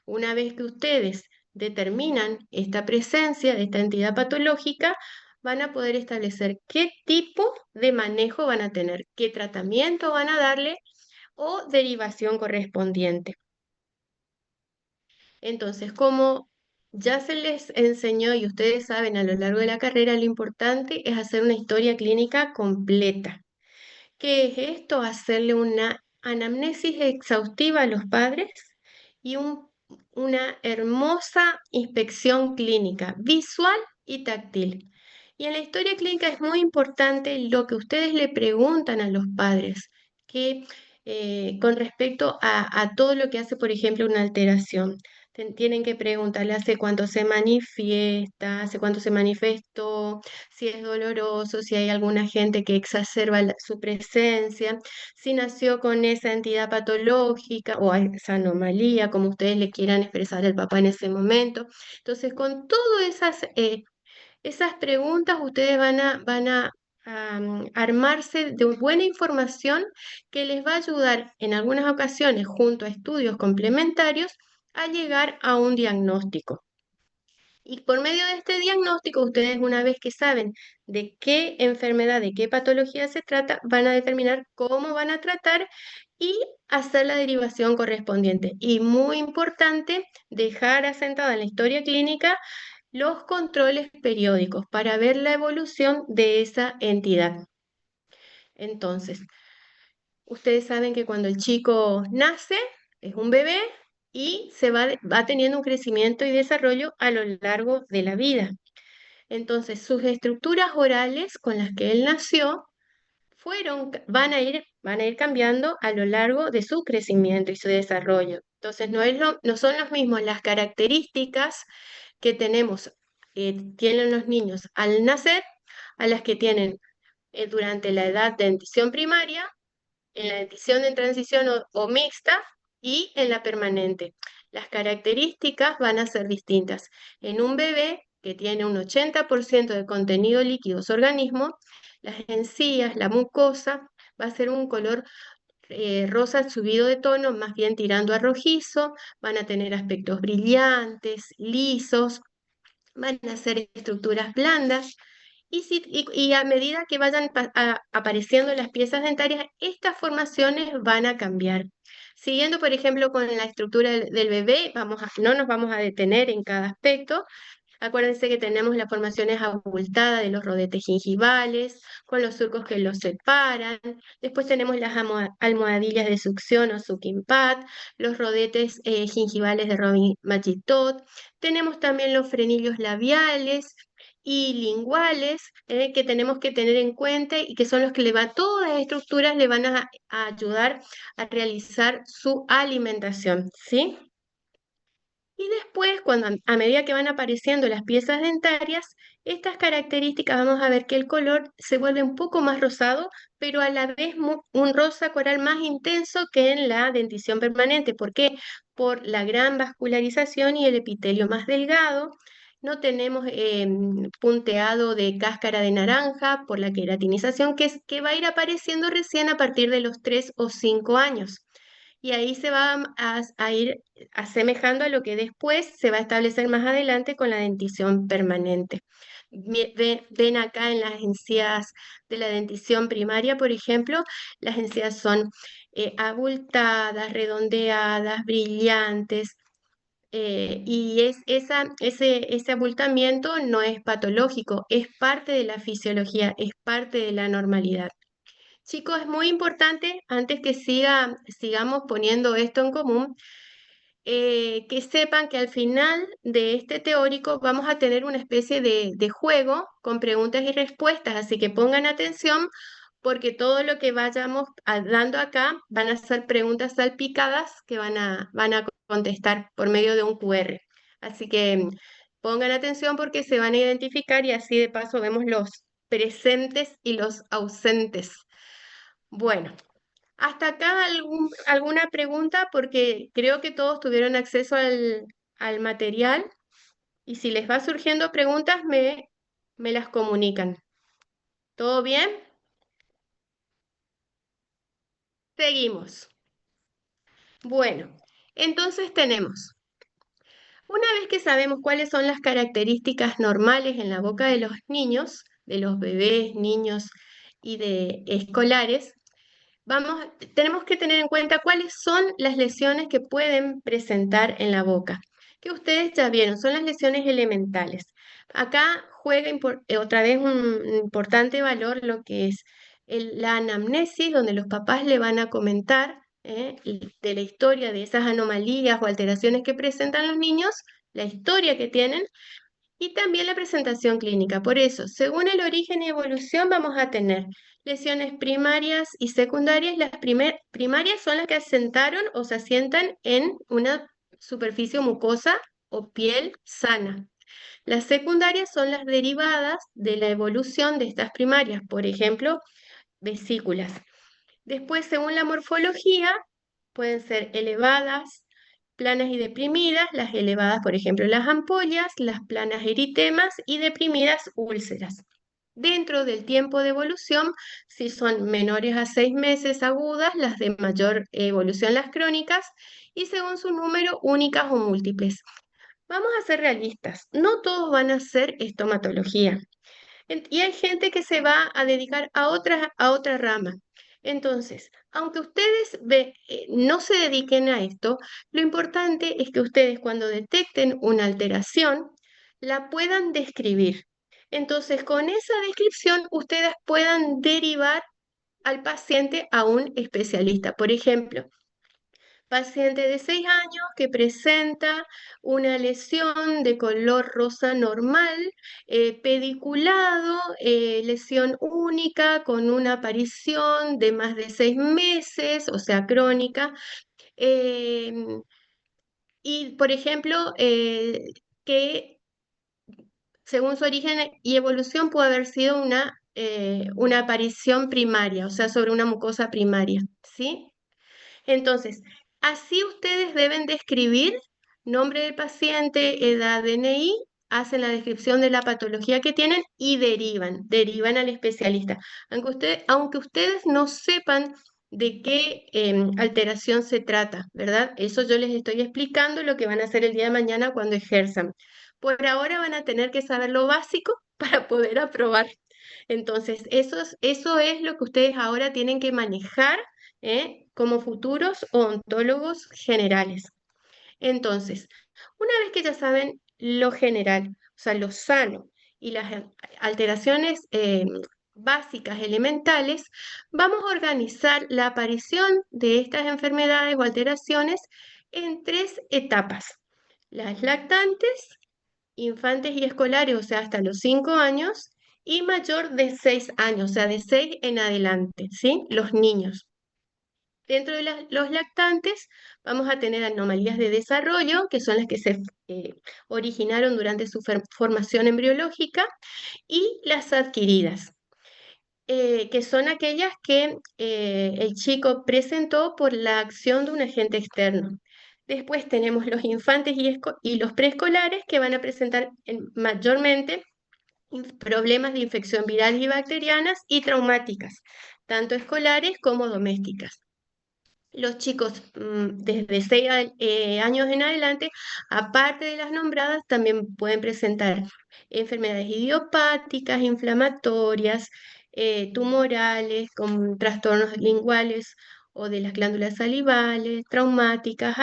Una vez que ustedes determinan esta presencia de esta entidad patológica, van a poder establecer qué tipo de manejo van a tener, qué tratamiento van a darle o derivación correspondiente. Entonces, como ya se les enseñó y ustedes saben a lo largo de la carrera, lo importante es hacer una historia clínica completa. ¿Qué es esto? Hacerle una anamnesis exhaustiva a los padres y una hermosa inspección clínica, visual y táctil. Y en la historia clínica es muy importante lo que ustedes le preguntan a los padres, que con respecto a todo lo que hace, por ejemplo, una alteración. Tienen que preguntarle hace cuánto se manifiesta, hace cuánto se manifestó, si es doloroso, si hay alguna gente que exacerba su presencia, si nació con esa entidad patológica o esa anomalía, como ustedes le quieran expresar al papá en ese momento. Entonces, con todas esas preguntas, ustedes van a armarse de buena información que les va a ayudar en algunas ocasiones, junto a estudios complementarios, a llegar a un diagnóstico. Y por medio de este diagnóstico, ustedes una vez que saben de qué enfermedad, de qué patología se trata, van a determinar cómo van a tratar y hacer la derivación correspondiente. Y muy importante, dejar asentada en la historia clínica los controles periódicos para ver la evolución de esa entidad. Entonces, ustedes saben que cuando el chico nace, es un bebé y va teniendo un crecimiento y desarrollo a lo largo de la vida. Entonces, sus estructuras orales con las que él nació van a ir cambiando a lo largo de su crecimiento y su desarrollo. Entonces, no son los mismos las características que tienen los niños al nacer a las que tienen durante la edad de dentición primaria, en la dentición de transición o mixta y en la permanente. Las características van a ser distintas. En un bebé que tiene un 80% de contenido líquido en su organismo, las encías, la mucosa, va a ser un color rosa subido de tono, más bien tirando a rojizo, van a tener aspectos brillantes, lisos, van a ser estructuras blandas. Y a medida que vayan apareciendo las piezas dentarias, estas formaciones van a cambiar. Siguiendo, por ejemplo, con la estructura del bebé, no nos vamos a detener en cada aspecto. Acuérdense que tenemos las formaciones abultadas de los rodetes gingivales, con los surcos que los separan. Después tenemos las almohadillas de succión o sucking pad, los rodetes gingivales de Robin Machitot. Tenemos también los frenillos labiales y linguales que tenemos que tener en cuenta y que son los que todas las estructuras le van a ayudar a realizar su alimentación, ¿sí? Y después, a medida que van apareciendo las piezas dentarias, estas características vamos a ver que el color se vuelve un poco más rosado, pero a la vez un rosa coral más intenso que en la dentición permanente. ¿Por qué? Por la gran vascularización y el epitelio más delgado. No tenemos punteado de cáscara de naranja por la queratinización, que va a ir apareciendo recién a partir de los 3 o 5 años. Y ahí se va a ir asemejando a lo que después se va a establecer más adelante con la dentición permanente. Ven acá en las encías de la dentición primaria, por ejemplo, las encías son abultadas, redondeadas, brillantes, y ese abultamiento no es patológico, es parte de la fisiología, es parte de la normalidad. Chicos, es muy importante, antes que sigamos poniendo esto en común, que sepan que al final de este teórico vamos a tener una especie de juego con preguntas y respuestas, así que pongan atención porque todo lo que vayamos dando acá van a ser preguntas salpicadas que van a contestar por medio de un QR. Así que pongan atención porque se van a identificar y así de paso vemos los presentes y los ausentes. Bueno, hasta acá alguna pregunta porque creo que todos tuvieron acceso al material y si les va surgiendo preguntas me las comunican. ¿Todo bien? Seguimos. Bueno, entonces tenemos Una vez que sabemos cuáles son las características normales en la boca de los niños, de los bebés, niños y de escolares, tenemos que tener en cuenta cuáles son las lesiones que pueden presentar en la boca, que ustedes ya vieron, son las lesiones elementales. Acá juega otra vez un importante valor lo que es la anamnesis, donde los papás le van a comentar de la historia de esas anomalías o alteraciones que presentan los niños, la historia que tienen y también la presentación clínica. Por eso, según el origen y evolución, vamos a tener lesiones primarias y secundarias. Las primarias son las que asentaron o se asientan en una superficie mucosa o piel sana. Las secundarias son las derivadas de la evolución de estas primarias, por ejemplo, vesículas. Después, según la morfología, pueden ser elevadas, planas y deprimidas. Las elevadas, por ejemplo, las ampollas, las planas eritemas y deprimidas úlceras. Dentro del tiempo de evolución, si son menores a 6 meses agudas, las de mayor evolución las crónicas y según su número únicas o múltiples. Vamos a ser realistas, no todos van a ser estomatología. Y hay gente que se va a dedicar a otra rama. Entonces, aunque ustedes no se dediquen a esto, lo importante es que ustedes cuando detecten una alteración, la puedan describir. Entonces, con esa descripción, ustedes puedan derivar al paciente a un especialista. Por ejemplo, paciente de 6 años que presenta una lesión de color rosa normal, pediculado, lesión única con una aparición de más de 6 meses, o sea, crónica. em, y, por ejemplo, que según su origen y evolución puede haber sido una aparición primaria, o sea, sobre una mucosa primaria, ¿sí? Entonces, así ustedes deben describir nombre del paciente, edad, DNI, hacen la descripción de la patología que tienen y derivan al especialista. Aunque ustedes no sepan de qué alteración se trata, ¿verdad? Eso yo les estoy explicando lo que van a hacer el día de mañana cuando ejerzan. Por ahora van a tener que saber lo básico para poder aprobar. Entonces, eso es lo que ustedes ahora tienen que manejar como futuros odontólogos generales. Entonces, una vez que ya saben lo general, o sea, lo sano y las alteraciones básicas, elementales, vamos a organizar la aparición de estas enfermedades o alteraciones en 3 etapas. Las lactantes, infantes y escolares, o sea, hasta los 5 años, y mayor de 6 años, o sea, de 6 en adelante, ¿sí? Los niños. Dentro de los lactantes vamos a tener anomalías de desarrollo, que son las que se originaron durante su formación embriológica, y las adquiridas, que son aquellas que el chico presentó por la acción de un agente externo. Después tenemos los infantes y los preescolares que van a presentar mayormente problemas de infección viral y bacterianas y traumáticas, tanto escolares como domésticas. Los chicos desde 6 años en adelante, aparte de las nombradas, también pueden presentar enfermedades idiopáticas, inflamatorias, tumorales, con trastornos linguales o de las glándulas salivales, traumáticas,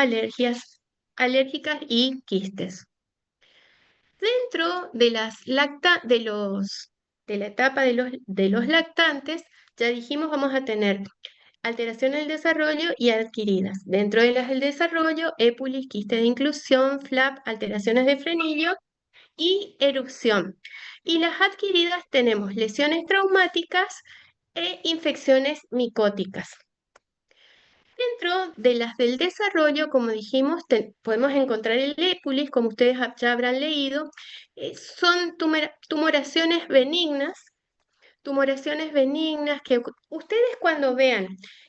alérgicas y quistes. Dentro de de la etapa de los lactantes, ya dijimos, vamos a tener alteraciones del desarrollo y adquiridas. Dentro de las del desarrollo, épulis, quiste de inclusión, flap, alteraciones de frenillo y erupción. Y las adquiridas tenemos lesiones traumáticas e infecciones micóticas. Dentro de las del desarrollo, como dijimos, podemos encontrar el épulis, como ustedes ya habrán leído, son tumoraciones benignas que ustedes cuando vean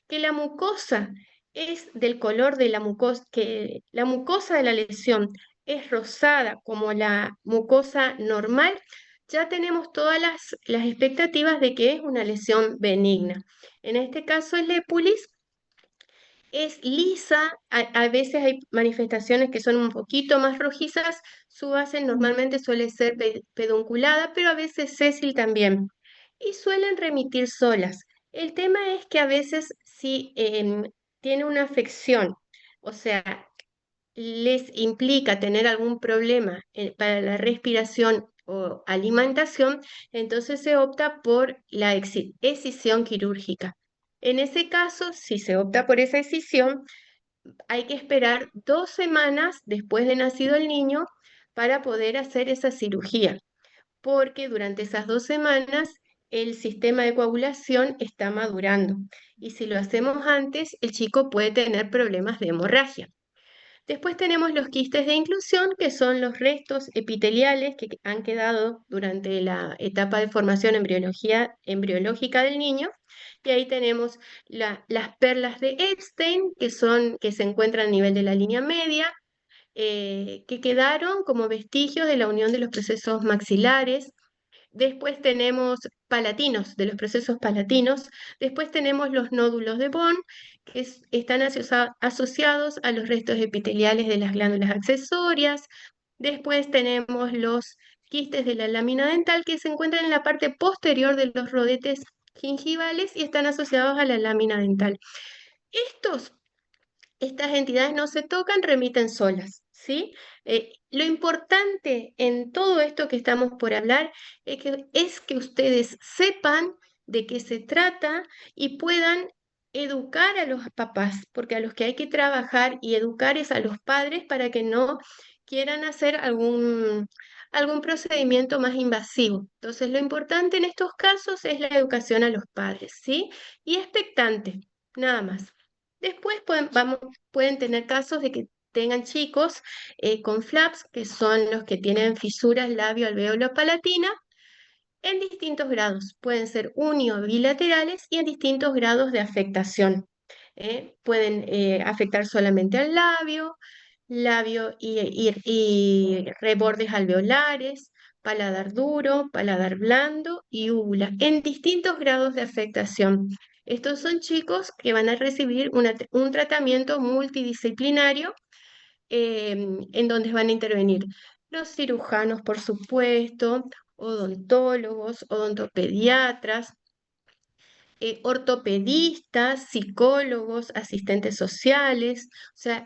que la mucosa es del color de la mucosa, que la mucosa de la lesión es rosada como la mucosa normal, ya tenemos todas las expectativas de que es una lesión benigna. En este caso el épulis es lisa, a veces hay manifestaciones que son un poquito más rojizas, su base normalmente suele ser pedunculada, pero a veces sésil también, y suelen remitir solas. El tema es que a veces si tiene una afección, o sea, les implica tener algún problema para la respiración o alimentación, entonces se opta por la escisión quirúrgica. En ese caso, si se opta por esa escisión, hay que esperar 2 semanas después de nacido el niño para poder hacer esa cirugía, porque durante esas 2 semanas el sistema de coagulación está madurando y si lo hacemos antes, el chico puede tener problemas de hemorragia. Después tenemos los quistes de inclusión, que son los restos epiteliales que han quedado durante la etapa de formación embriológica del niño. Y ahí tenemos las perlas de Epstein, que se encuentran a nivel de la línea media, que quedaron como vestigios de la unión de los procesos maxilares. Después tenemos palatinos, de los procesos palatinos. Después tenemos los nódulos de Bond, que están asociados a los restos epiteliales de las glándulas accesorias. Después tenemos los quistes de la lámina dental, que se encuentran en la parte posterior de los rodetes gingivales y están asociados a la lámina dental. Estos Estas entidades no se tocan, remiten solas, ¿sí? Lo importante en todo esto que estamos por hablar es que ustedes sepan de qué se trata y puedan educar a los papás, porque a los que hay que trabajar y educar es a los padres para que no quieran hacer algún procedimiento más invasivo. Entonces, lo importante en estos casos es la educación a los padres, ¿sí? Y expectante, nada más. Después pueden tener casos de que tengan chicos con flaps, que son los que tienen fisuras labio-alveolo-palatina, en distintos grados. Pueden ser uni o bilaterales y en distintos grados de afectación. Pueden afectar solamente al labio y rebordes alveolares, paladar duro, paladar blando y úvula, en distintos grados de afectación. Estos son chicos que van a recibir un tratamiento multidisciplinario en donde van a intervenir los cirujanos, por supuesto, odontólogos, odontopediatras, ortopedistas, psicólogos, asistentes sociales. O sea,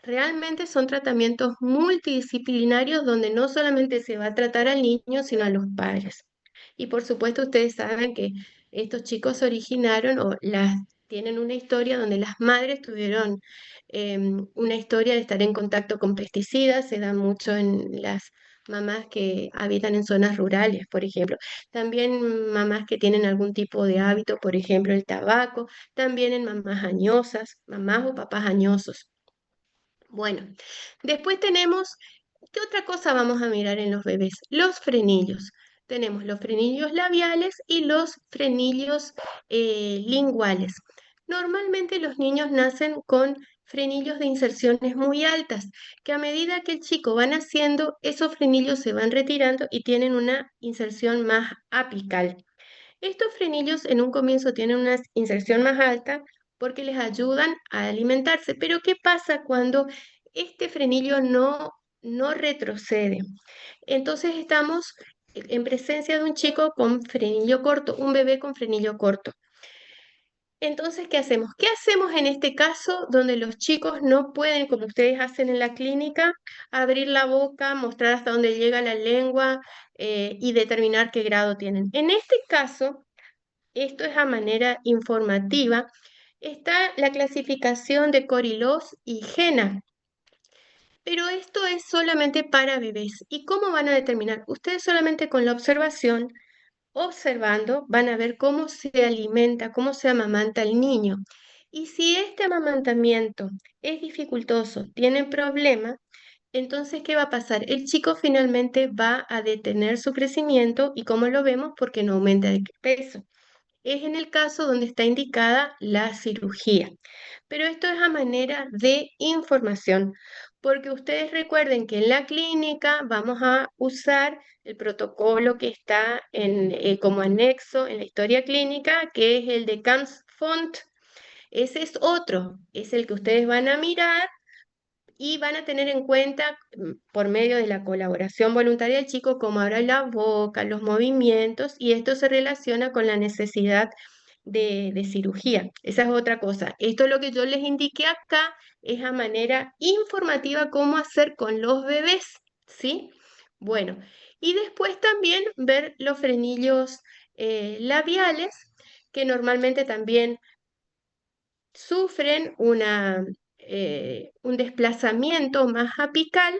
realmente son tratamientos multidisciplinarios donde no solamente se va a tratar al niño, sino a los padres. Y por supuesto, ustedes saben que estos chicos se originaron tienen una historia donde las madres tuvieron una historia de estar en contacto con pesticidas, se da mucho en las mamás que habitan en zonas rurales, por ejemplo. También mamás que tienen algún tipo de hábito, por ejemplo, el tabaco, también en mamás añosas, mamás o papás añosos. Bueno, después tenemos, ¿qué otra cosa vamos a mirar en los bebés? Los frenillos. Tenemos los frenillos labiales y los frenillos linguales. Normalmente los niños nacen con frenillos de inserciones muy altas, que a medida que el chico va naciendo, esos frenillos se van retirando y tienen una inserción más apical. Estos frenillos en un comienzo tienen una inserción más alta porque les ayudan a alimentarse, pero ¿qué pasa cuando este frenillo no retrocede? Entonces estamos en presencia de un chico con frenillo corto, un bebé con frenillo corto. Entonces, ¿qué hacemos? ¿Qué hacemos en este caso donde los chicos no pueden, como ustedes hacen en la clínica, abrir la boca, mostrar hasta dónde llega la lengua y determinar qué grado tienen? En este caso, esto es a manera informativa, está la clasificación de Corilos y Jena, pero esto es solamente para bebés. ¿Y cómo van a determinar? Ustedes solamente con la observación, observando, van a ver cómo se alimenta, cómo se amamanta el niño. Y si este amamantamiento es dificultoso, tiene problema, entonces, ¿qué va a pasar? El chico finalmente va a detener su crecimiento y ¿cómo lo vemos? Porque no aumenta de peso. Es en el caso donde está indicada la cirugía. Pero esto es a manera de información, porque ustedes recuerden que en la clínica vamos a usar el protocolo que está como anexo en la historia clínica, que es el de CAMS-FONT, Ese es otro, es el que ustedes van a mirar y van a tener en cuenta por medio de la colaboración voluntaria del chico cómo abre la boca, los movimientos, y esto se relaciona con la necesidad de cirugía. Esa es otra cosa. Esto es lo que yo les indiqué acá, es a manera informativa cómo hacer con los bebés, ¿sí? Bueno, y después también ver los frenillos labiales, que normalmente también sufren un desplazamiento más apical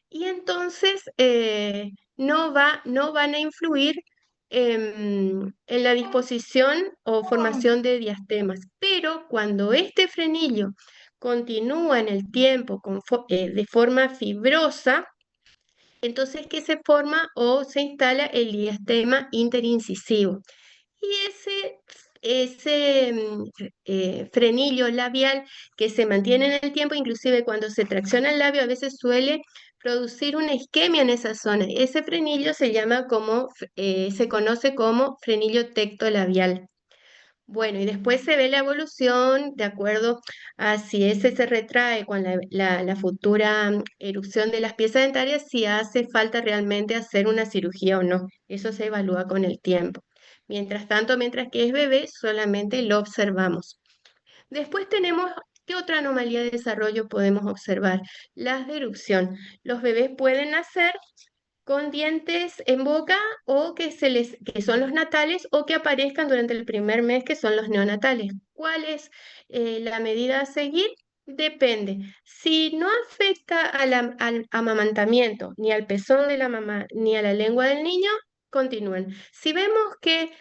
y entonces no van a influir en la disposición o formación de diastemas. Pero cuando este frenillo continúa en el tiempo de forma fibrosa, entonces que se forma o se instala el diastema interincisivo. Y ese frenillo labial que se mantiene en el tiempo, inclusive cuando se tracciona el labio, a veces suele producir una isquemia en esa zona. Ese frenillo se conoce como frenillo tectolabial. Bueno, y después se ve la evolución de acuerdo a si ese se retrae con la futura erupción de las piezas dentarias, si hace falta realmente hacer una cirugía o no. Eso se evalúa con el tiempo. Mientras tanto, mientras que es bebé, solamente lo observamos. Después tenemos, ¿qué otra anomalía de desarrollo podemos observar? Las de erupción. Los bebés pueden nacer con dientes en boca o que son los natales o que aparezcan durante el primer mes, que son los neonatales. ¿Cuál es la medida a seguir? Depende. Si no afecta al amamantamiento, ni al pezón de la mamá, ni a la lengua del niño, continúen. Si vemos que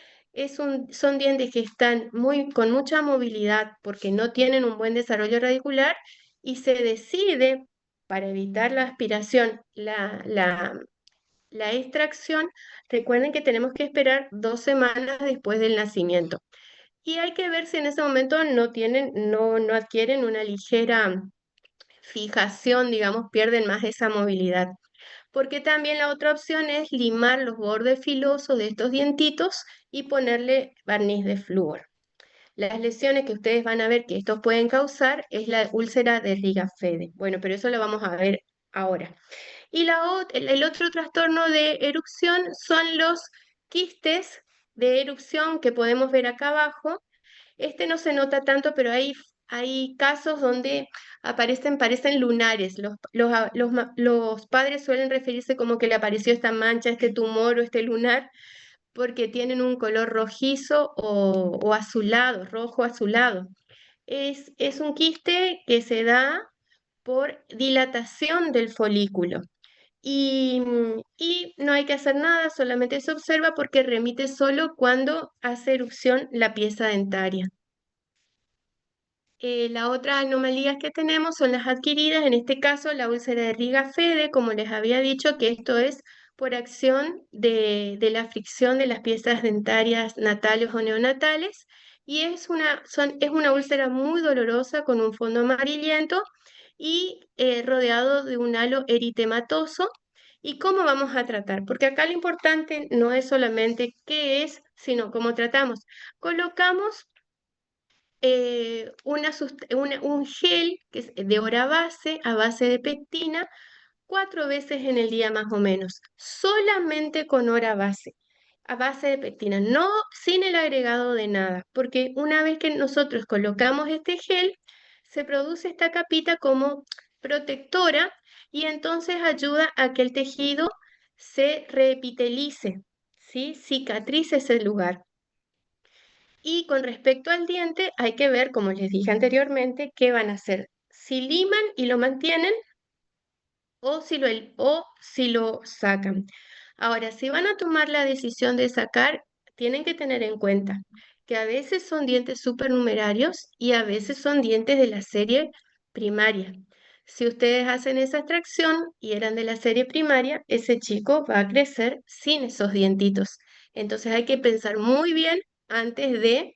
son dientes que están con mucha movilidad porque no tienen un buen desarrollo radicular y se decide para evitar la aspiración, la extracción, recuerden que tenemos que esperar 2 semanas después del nacimiento. Y hay que ver si en ese momento no adquieren una ligera fijación, digamos, pierden más esa movilidad. Porque también la otra opción es limar los bordes filosos de estos dientitos y ponerle barniz de flúor. Las lesiones que ustedes van a ver que estos pueden causar es la úlcera de Rigafede. Bueno, pero eso lo vamos a ver ahora. Y el otro trastorno de erupción son los quistes de erupción que podemos ver acá abajo. Este no se nota tanto, pero hay casos donde parecen lunares. Los padres suelen referirse como que le apareció esta mancha, este tumor o este lunar, porque tienen un color rojizo o azulado, rojo azulado. Es un quiste que se da por dilatación del folículo. Y no hay que hacer nada, solamente se observa porque remite solo cuando hace erupción la pieza dentaria. La otra anomalía que tenemos son las adquiridas, en este caso la úlcera de Riga-Fede, como les había dicho, que esto es por acción de la fricción de las piezas dentarias natales o neonatales, y es una úlcera muy dolorosa con un fondo amarillento y rodeado de un halo eritematoso. ¿Y cómo vamos a tratar? Porque acá lo importante no es solamente qué es, sino cómo tratamos. Colocamos un gel que es de hora base, a base de pectina, 4 veces en el día más o menos, solamente con hora base, a base de pectina, no sin el agregado de nada, porque una vez que nosotros colocamos este gel, se produce esta capita como protectora y entonces ayuda a que el tejido se reepitelice, ¿sí? Cicatrice ese lugar. Y con respecto al diente, hay que ver, como les dije anteriormente, qué van a hacer. Si liman y lo mantienen o si lo sacan. Ahora, si van a tomar la decisión de sacar, tienen que tener en cuenta que a veces son dientes supernumerarios y a veces son dientes de la serie primaria. Si ustedes hacen esa extracción y eran de la serie primaria, ese chico va a crecer sin esos dientitos. Entonces hay que pensar muy bien antes de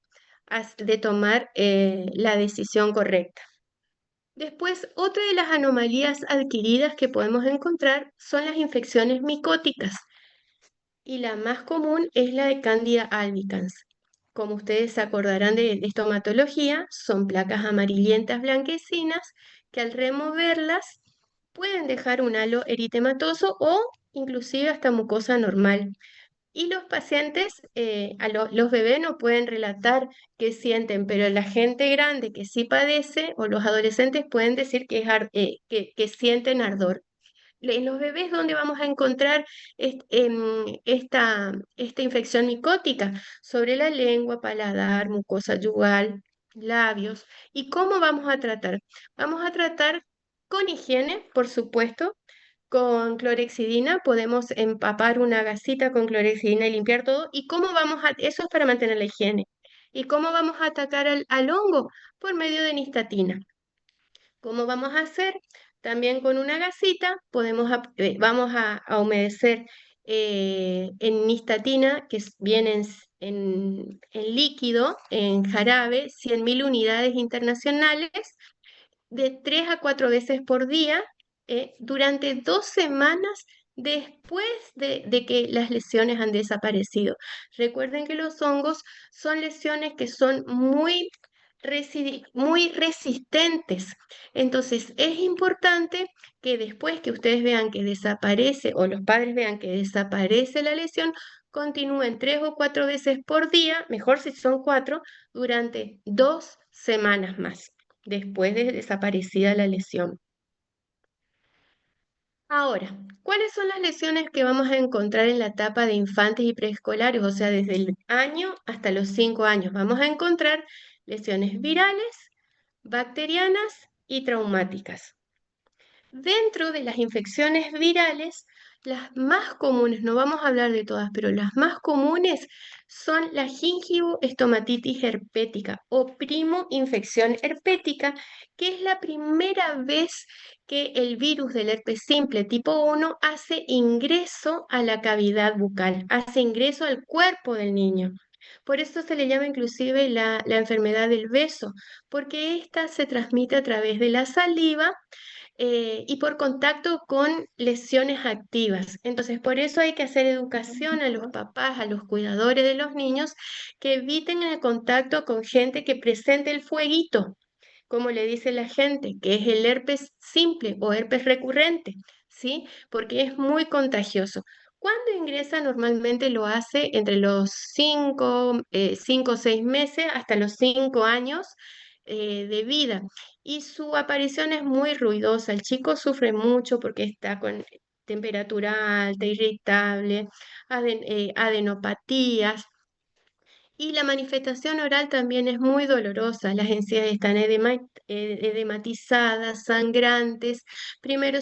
tomar la decisión correcta. Después, otra de las anomalías adquiridas que podemos encontrar son las infecciones micóticas y la más común es la de Candida albicans. como ustedes se acordarán de estomatología, son placas amarillentas blanquecinas que al removerlas pueden dejar un halo eritematoso o inclusive hasta mucosa normal. Y los pacientes, los bebés no pueden relatar qué sienten, pero la gente grande que sí padece o los adolescentes pueden decir que sienten ardor. En los bebés, ¿dónde vamos a encontrar esta infección micótica? Sobre la lengua, paladar, mucosa yugal, labios. ¿Y cómo vamos a tratar? Vamos a tratar con higiene, por supuesto. Con clorexidina podemos empapar una gasita con clorexidina y limpiar todo. ¿Y cómo eso es para mantener la higiene? ¿Y cómo vamos a atacar al hongo? Por medio de nistatina. ¿Cómo vamos a hacer? También con una gasita vamos a humedecer en nistatina, viene en líquido, en jarabe, 100.000 unidades internacionales de 3 a 4 veces por día durante 2 semanas después de que las lesiones han desaparecido. Recuerden que los hongos son lesiones que son muy resistentes. Entonces, es importante que después que ustedes vean que desaparece o los padres vean que desaparece la lesión, continúen 3 o 4 veces por día, mejor si son 4, durante 2 semanas más después de desaparecida la lesión. Ahora, ¿cuáles son las lesiones que vamos a encontrar en la etapa de infantes y preescolares? O sea, desde el año hasta los 5 años. Vamos a encontrar lesiones virales, bacterianas y traumáticas. Dentro de las infecciones virales, las más comunes, no vamos a hablar de todas, pero las más comunes son la gingivoestomatitis herpética o primo infección herpética, que es la primera vez que el virus del herpes simple tipo 1 hace ingreso a la cavidad bucal, hace ingreso al cuerpo del niño. Por eso se le llama inclusive la enfermedad del beso, porque esta se transmite a través de la saliva y por contacto con lesiones activas. Entonces, por eso hay que hacer educación a los papás, a los cuidadores de los niños, que eviten el contacto con gente que presente el fueguito, como le dice la gente, que es el herpes simple o herpes recurrente, ¿sí? Porque es muy contagioso. Cuando ingresa, normalmente lo hace entre los 5 o 6 meses hasta los 5 años de vida. Y su aparición es muy ruidosa. El chico sufre mucho porque está con temperatura alta, irritable, adenopatías. Y la manifestación oral también es muy dolorosa. Las encías están edematizadas, sangrantes. Primero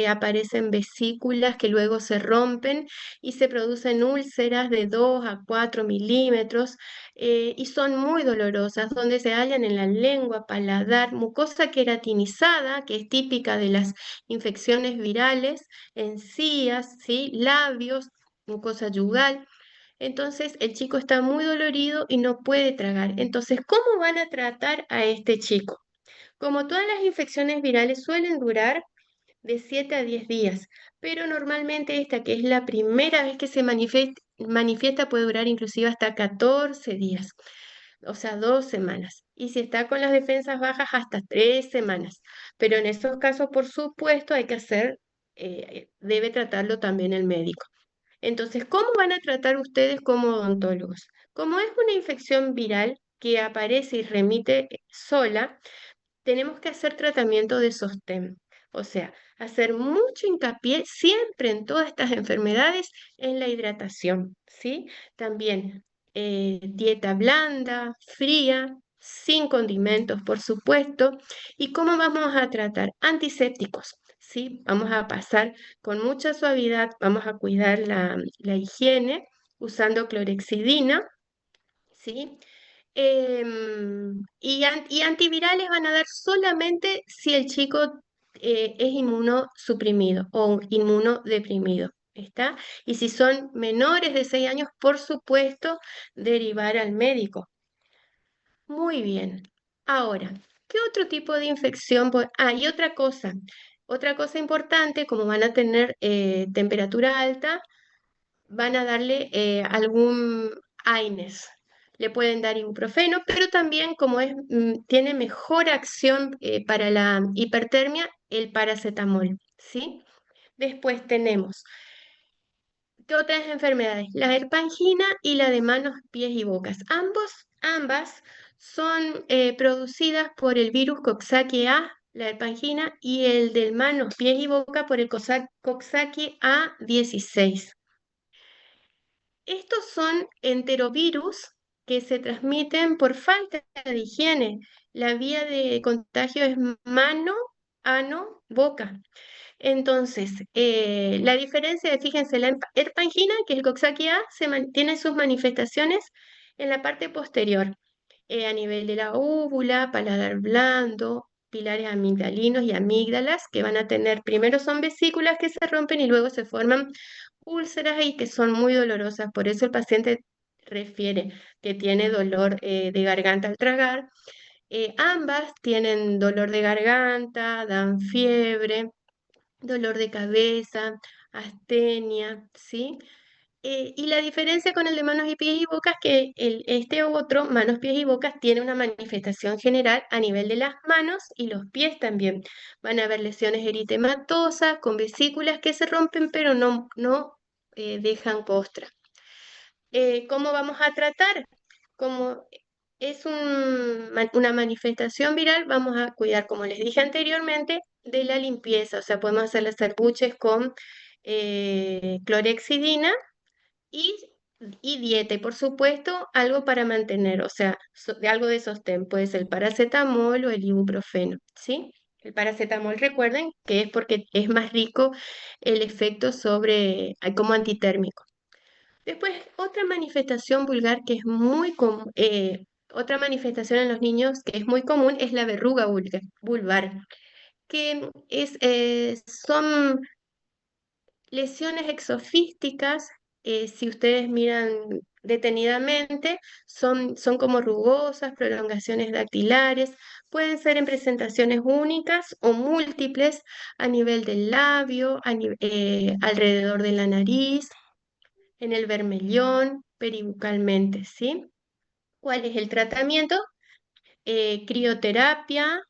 aparecen vesículas que luego se rompen y se producen úlceras de 2 a 4 milímetros y son muy dolorosas, donde se hallan en la lengua, paladar, mucosa queratinizada, que es típica de las infecciones virales, encías, ¿sí? Labios, mucosa yugal. Entonces el chico está muy dolorido y no puede tragar. Entonces, ¿cómo van a tratar a este chico? Como todas las infecciones virales suelen durar de 7 a 10 días, pero normalmente esta, que es la primera vez que se manifiesta, puede durar inclusive hasta 14 días, o sea, 2 semanas. Y si está con las defensas bajas, hasta 3 semanas. Pero en esos casos, por supuesto, debe tratarlo también el médico. Entonces, ¿cómo van a tratar ustedes como odontólogos? Como es una infección viral que aparece y remite sola, tenemos que hacer tratamiento de sostén. O sea, hacer mucho hincapié siempre en todas estas enfermedades en la hidratación, ¿sí? También dieta blanda, fría, sin condimentos, por supuesto. ¿Y cómo vamos a tratar? Antisépticos, ¿sí? Vamos a pasar con mucha suavidad, vamos a cuidar la higiene usando clorexidina, ¿sí? Y antivirales van a dar solamente si el chico es inmunosuprimido o inmunodeprimido, ¿está? Y si son menores de 6 años, por supuesto, derivar al médico. Muy bien. Ahora, ¿qué otro tipo de infección? Y otra cosa importante, como van a tener temperatura alta, van a darle algún AINES. le pueden dar ibuprofeno, pero también como tiene mejor acción para la hipertermia, el paracetamol, ¿sí? Después tenemos ¿qué otras enfermedades? La herpangina y la de manos, pies y bocas. Ambas son producidas por el virus Coxsackie A, la herpangina, y el del manos, pies y boca por el Coxsackie A16. Estos son enterovirus que se transmiten por falta de higiene. La vía de contagio es mano, ano, boca. Entonces, la diferencia, fíjense, la herpangina, que es el Coxsackie A, tiene sus manifestaciones en la parte posterior, a nivel de la úvula, paladar blando, pilares amigdalinos y amígdalas, que van a tener, primero son vesículas que se rompen y luego se forman úlceras y que son muy dolorosas. Por eso el paciente refiere que tiene dolor de garganta al tragar. Ambas tienen dolor de garganta, dan fiebre, dolor de cabeza, astenia, ¿sí? Y la diferencia con el de manos y pies y bocas es que este otro, manos, pies y bocas, tiene una manifestación general a nivel de las manos y los pies también. Van a haber lesiones eritematosas con vesículas que se rompen, pero no dejan costra. ¿Cómo vamos a tratar? Como es una manifestación viral, vamos a cuidar, como les dije anteriormente, de la limpieza. O sea, podemos hacer las serpuches con clorexidina y, y dieta. Y por supuesto, algo para mantener, o sea, de algo de sostén. Puede ser el paracetamol o el ibuprofeno, ¿sí? El paracetamol, recuerden que es porque es más rico el efecto como antitérmico. Después, otra manifestación vulgar que es muy común, otra manifestación en los niños que es muy común es la verruga vulvar, que son lesiones exofísticas. Si ustedes miran detenidamente, son como rugosas, prolongaciones dactilares, pueden ser en presentaciones únicas o múltiples a nivel del labio, alrededor de la nariz, en el bermellón, peribucalmente, ¿sí? ¿Cuál es el tratamiento? Crioterapia,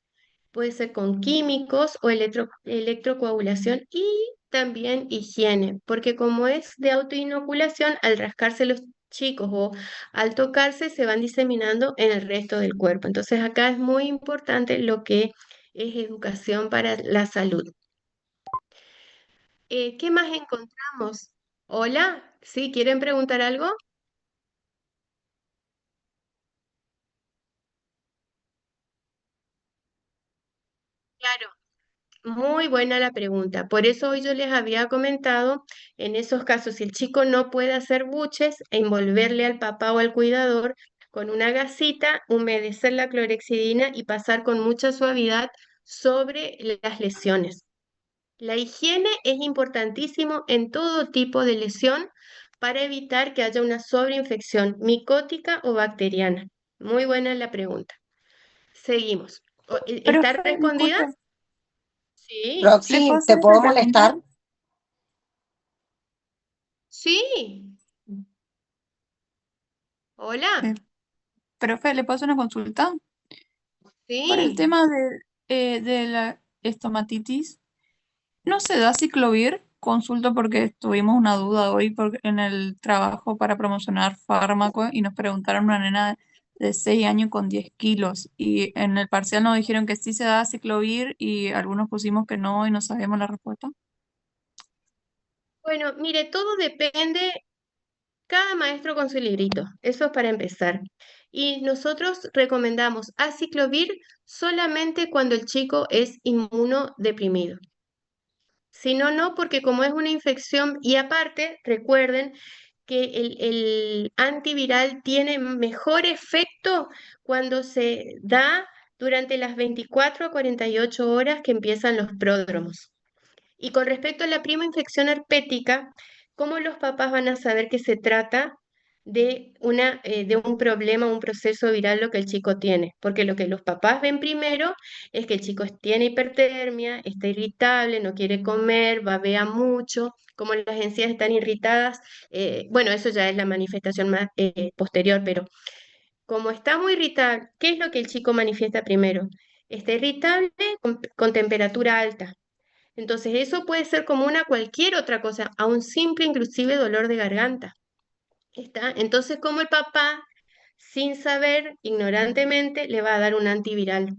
puede ser con químicos o electrocoagulación y también higiene, porque como es de autoinoculación, al rascarse los chicos o al tocarse se van diseminando en el resto del cuerpo. Entonces acá es muy importante lo que es educación para la salud. ¿Qué más encontramos? Hola, ¿sí? ¿Quieren preguntar algo? Claro. Muy buena la pregunta. Por eso hoy yo les había comentado, en esos casos, si el chico no puede hacer buches, envolverle al papá o al cuidador con una gasita, humedecer la clorexidina y pasar con mucha suavidad sobre las lesiones. La higiene es importantísimo en todo tipo de lesión para evitar que haya una sobreinfección micótica o bacteriana. Muy buena la pregunta. Seguimos. ¿Está Profe, respondida? disculpe, Sí. ¿le puedo Roxy, ¿te hacer puedo otra pregunta? molestar? Sí, Eh, hola, Profe, ¿le puedo hacer una consulta? Para el sí. tema de la estomatitis, ¿no se da ciclovir? Consulto porque tuvimos una duda hoy en el trabajo para promocionar fármaco y nos preguntaron una nena de 6 años con 10 kilos y en el parcial nos dijeron que sí se da ciclovir y algunos pusimos que no y no sabemos la respuesta. Bueno, mire, todo depende, cada maestro con su librito, eso es para empezar. Y nosotros recomendamos aciclovir solamente cuando el chico es inmunodeprimido. Si no, no, porque como es una infección, y aparte, recuerden que el antiviral tiene mejor efecto cuando se da durante las 24 a 48 horas que empiezan los pródromos. Y con respecto a la prima infección herpética, ¿cómo los papás van a saber que se trata de un problema, un proceso viral lo que el chico tiene? Porque lo que los papás ven primero es que el chico tiene hipertermia, está irritable, no quiere comer, babea mucho, como las encías están irritadas. Bueno, eso ya es la manifestación más posterior, pero como está muy irritable, ¿qué es lo que el chico manifiesta primero? Está irritable con temperatura alta. Entonces, eso puede ser común a cualquier otra cosa, a un simple, inclusive dolor de garganta. ¿Está? Entonces, como el papá, sin saber, ignorantemente, le va a dar un antiviral.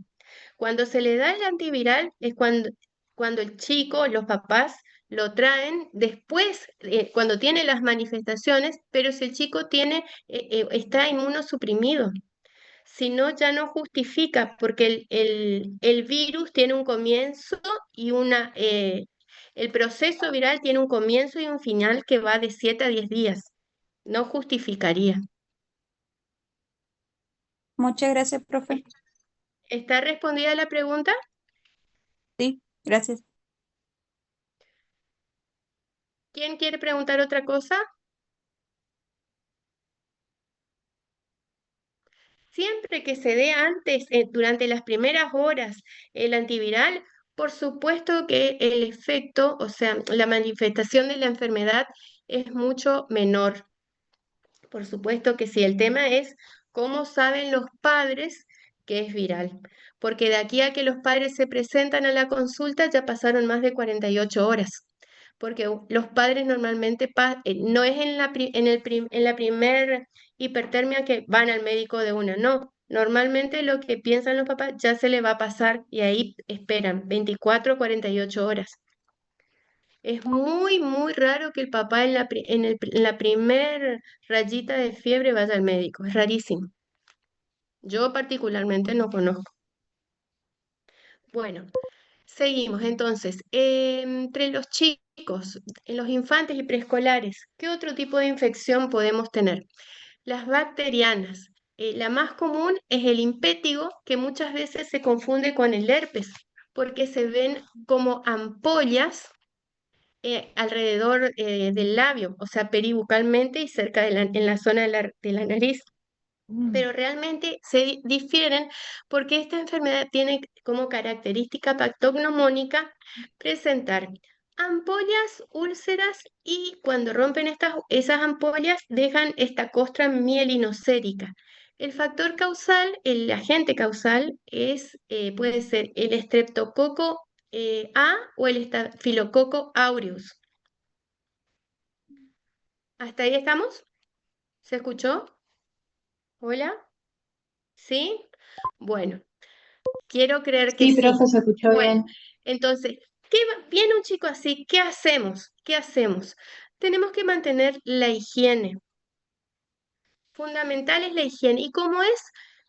Cuando se le da el antiviral es cuando el chico, los papás, lo traen después, cuando tiene las manifestaciones, pero si el chico está inmunosuprimido. Si no, ya no justifica, porque el virus tiene un comienzo y el proceso viral tiene un comienzo y un final que va de 7 a 10 días. No justificaría. Muchas gracias, profe. ¿Es- ¿Está respondida la pregunta? Sí, gracias. ¿Quién quiere preguntar otra cosa? Siempre que se dé antes, durante las primeras horas, el antiviral, por supuesto que el efecto, o sea, la manifestación de la enfermedad es mucho menor. Por supuesto que sí, el tema es cómo saben los padres que es viral, porque de aquí a que los padres se presentan a la consulta ya pasaron más de 48 horas, porque los padres normalmente no es en la primer hipertermia que van al médico de una, no. Normalmente lo que piensan los papás ya se le va a pasar y ahí esperan 24 o 48 horas. Es muy, muy raro que el papá en la primer rayita de fiebre vaya al médico. Es rarísimo. Yo particularmente no conozco. Bueno, seguimos. Entonces, entre los chicos, en los infantes y preescolares, ¿qué otro tipo de infección podemos tener? Las bacterianas. La más común es el impétigo, que muchas veces se confunde con el herpes, porque se ven como ampollas alrededor del labio, o sea, peribucalmente y cerca en la zona de la nariz. Mm. Pero realmente difieren porque esta enfermedad tiene como característica patognomónica presentar ampollas, úlceras y cuando rompen esas ampollas dejan esta costra mielinocérica. El factor causal, el agente causal puede ser el estreptococo A o el estafilococo aureus. ¿Hasta ahí estamos? ¿Se escuchó? ¿Hola? ¿Sí? Bueno, quiero creer que Sí, sí. profe, se escuchó Bueno, bien. entonces, viene un chico así, ¿qué hacemos? ¿Qué hacemos? Tenemos que mantener la higiene. Fundamental es la higiene. Y como es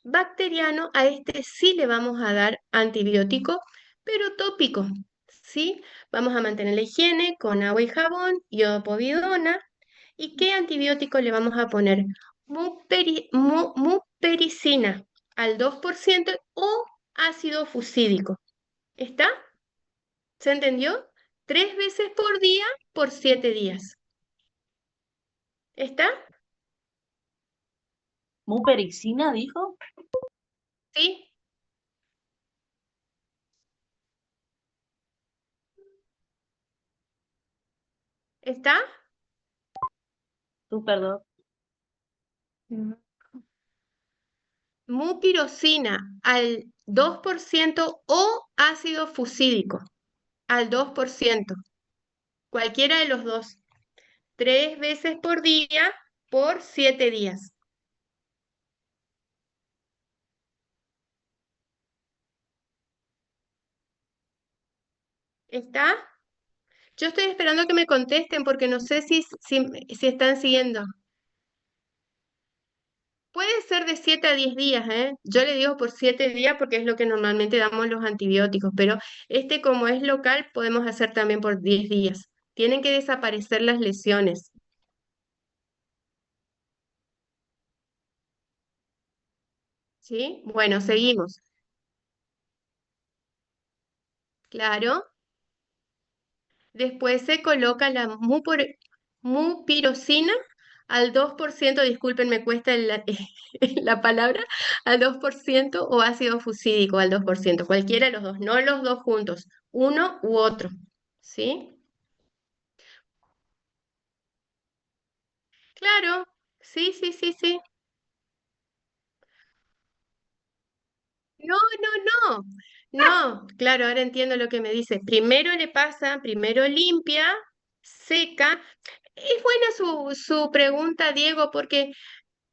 bacteriano, a este sí le vamos a dar antibiótico, pero tópico. ¿Sí? Vamos a mantener la higiene con agua y jabón, iodopovidona. ¿Y qué antibiótico le vamos a poner? Mupiricina al 2% o ácido fusídico. ¿Está? ¿Se entendió? 3 veces por día por 7 días. ¿Está? ¿Mupericina dijo? ¿Sí? ¿Está? Súper dos. Mupirocina al 2% o ácido fusídico al 2%. Cualquiera de los dos. 3 veces por día por 7 días. ¿Está? Yo estoy esperando que me contesten porque no sé si están siguiendo. Puede ser de 7 a 10 días, ¿eh? Yo le digo por 7 días porque es lo que normalmente damos los antibióticos, pero como es local podemos hacer también por 10 días. Tienen que desaparecer las lesiones, ¿sí? Bueno, seguimos. Claro. Después se coloca la mupirocina al 2%. Disculpen, me cuesta la palabra, al 2% o ácido fusídico al 2%. Cualquiera de los dos, no los dos juntos, uno u otro, ¿sí? Claro, sí, sí, sí, sí. No, no, no, claro, ahora entiendo lo que me dice. Primero le pasa, primero limpia, seca. Es buena su pregunta, Diego, porque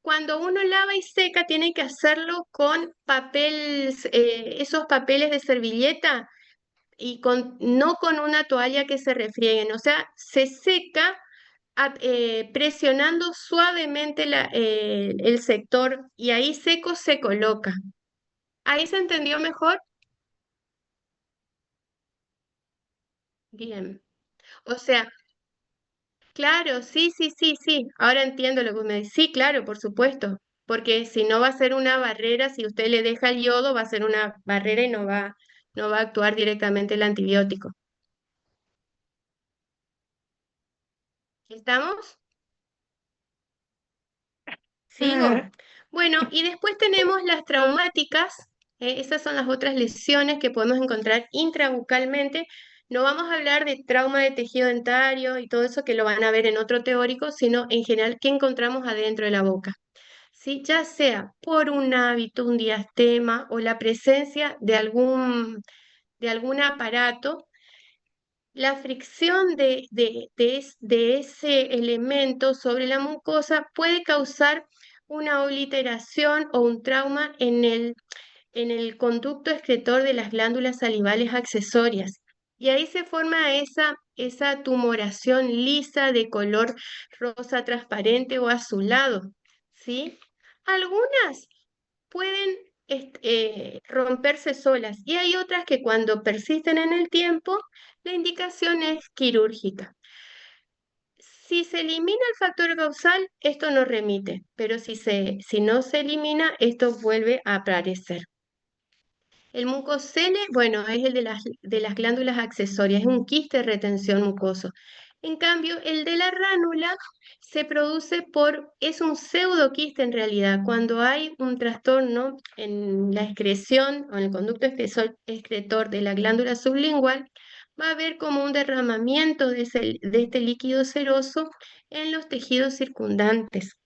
cuando uno lava y seca tiene que hacerlo con papel, esos papeles de servilleta y no con una toalla que se refrieguen. O sea, se seca presionando suavemente el sector y ahí seco se coloca. ¿Ahí se entendió mejor? Bien. O sea, claro, sí, sí, sí, sí. Ahora entiendo lo que me dice. Sí, claro, por supuesto. Porque si no va a ser una barrera, si usted le deja el yodo, va a ser una barrera y no va a actuar directamente el antibiótico. ¿Estamos? ¿Sigo? Bueno, y después tenemos las traumáticas. Esas son las otras lesiones que podemos encontrar intrabucalmente. No vamos a hablar de trauma de tejido dentario y todo eso que lo van a ver en otro teórico, sino en general qué encontramos adentro de la boca. ¿Sí? Ya sea por un hábito, un diastema o la presencia de algún aparato, la fricción de ese elemento sobre la mucosa puede causar una obliteración o un trauma en el conducto excretor de las glándulas salivales accesorias. Y ahí se forma esa tumoración lisa de color rosa transparente o azulado, ¿sí? Algunas pueden romperse solas y hay otras que cuando persisten en el tiempo, la indicación es quirúrgica. Si se elimina el factor causal, esto no remite, pero si no se elimina, esto vuelve a aparecer. El mucosele, bueno, es el de las glándulas accesorias, es un quiste de retención mucoso. En cambio, el de la ránula se produce es un pseudoquiste en realidad. Cuando hay un trastorno en la excreción o en el conducto excretor de la glándula sublingual, va a haber como un derramamiento de este líquido seroso en los tejidos circundantes.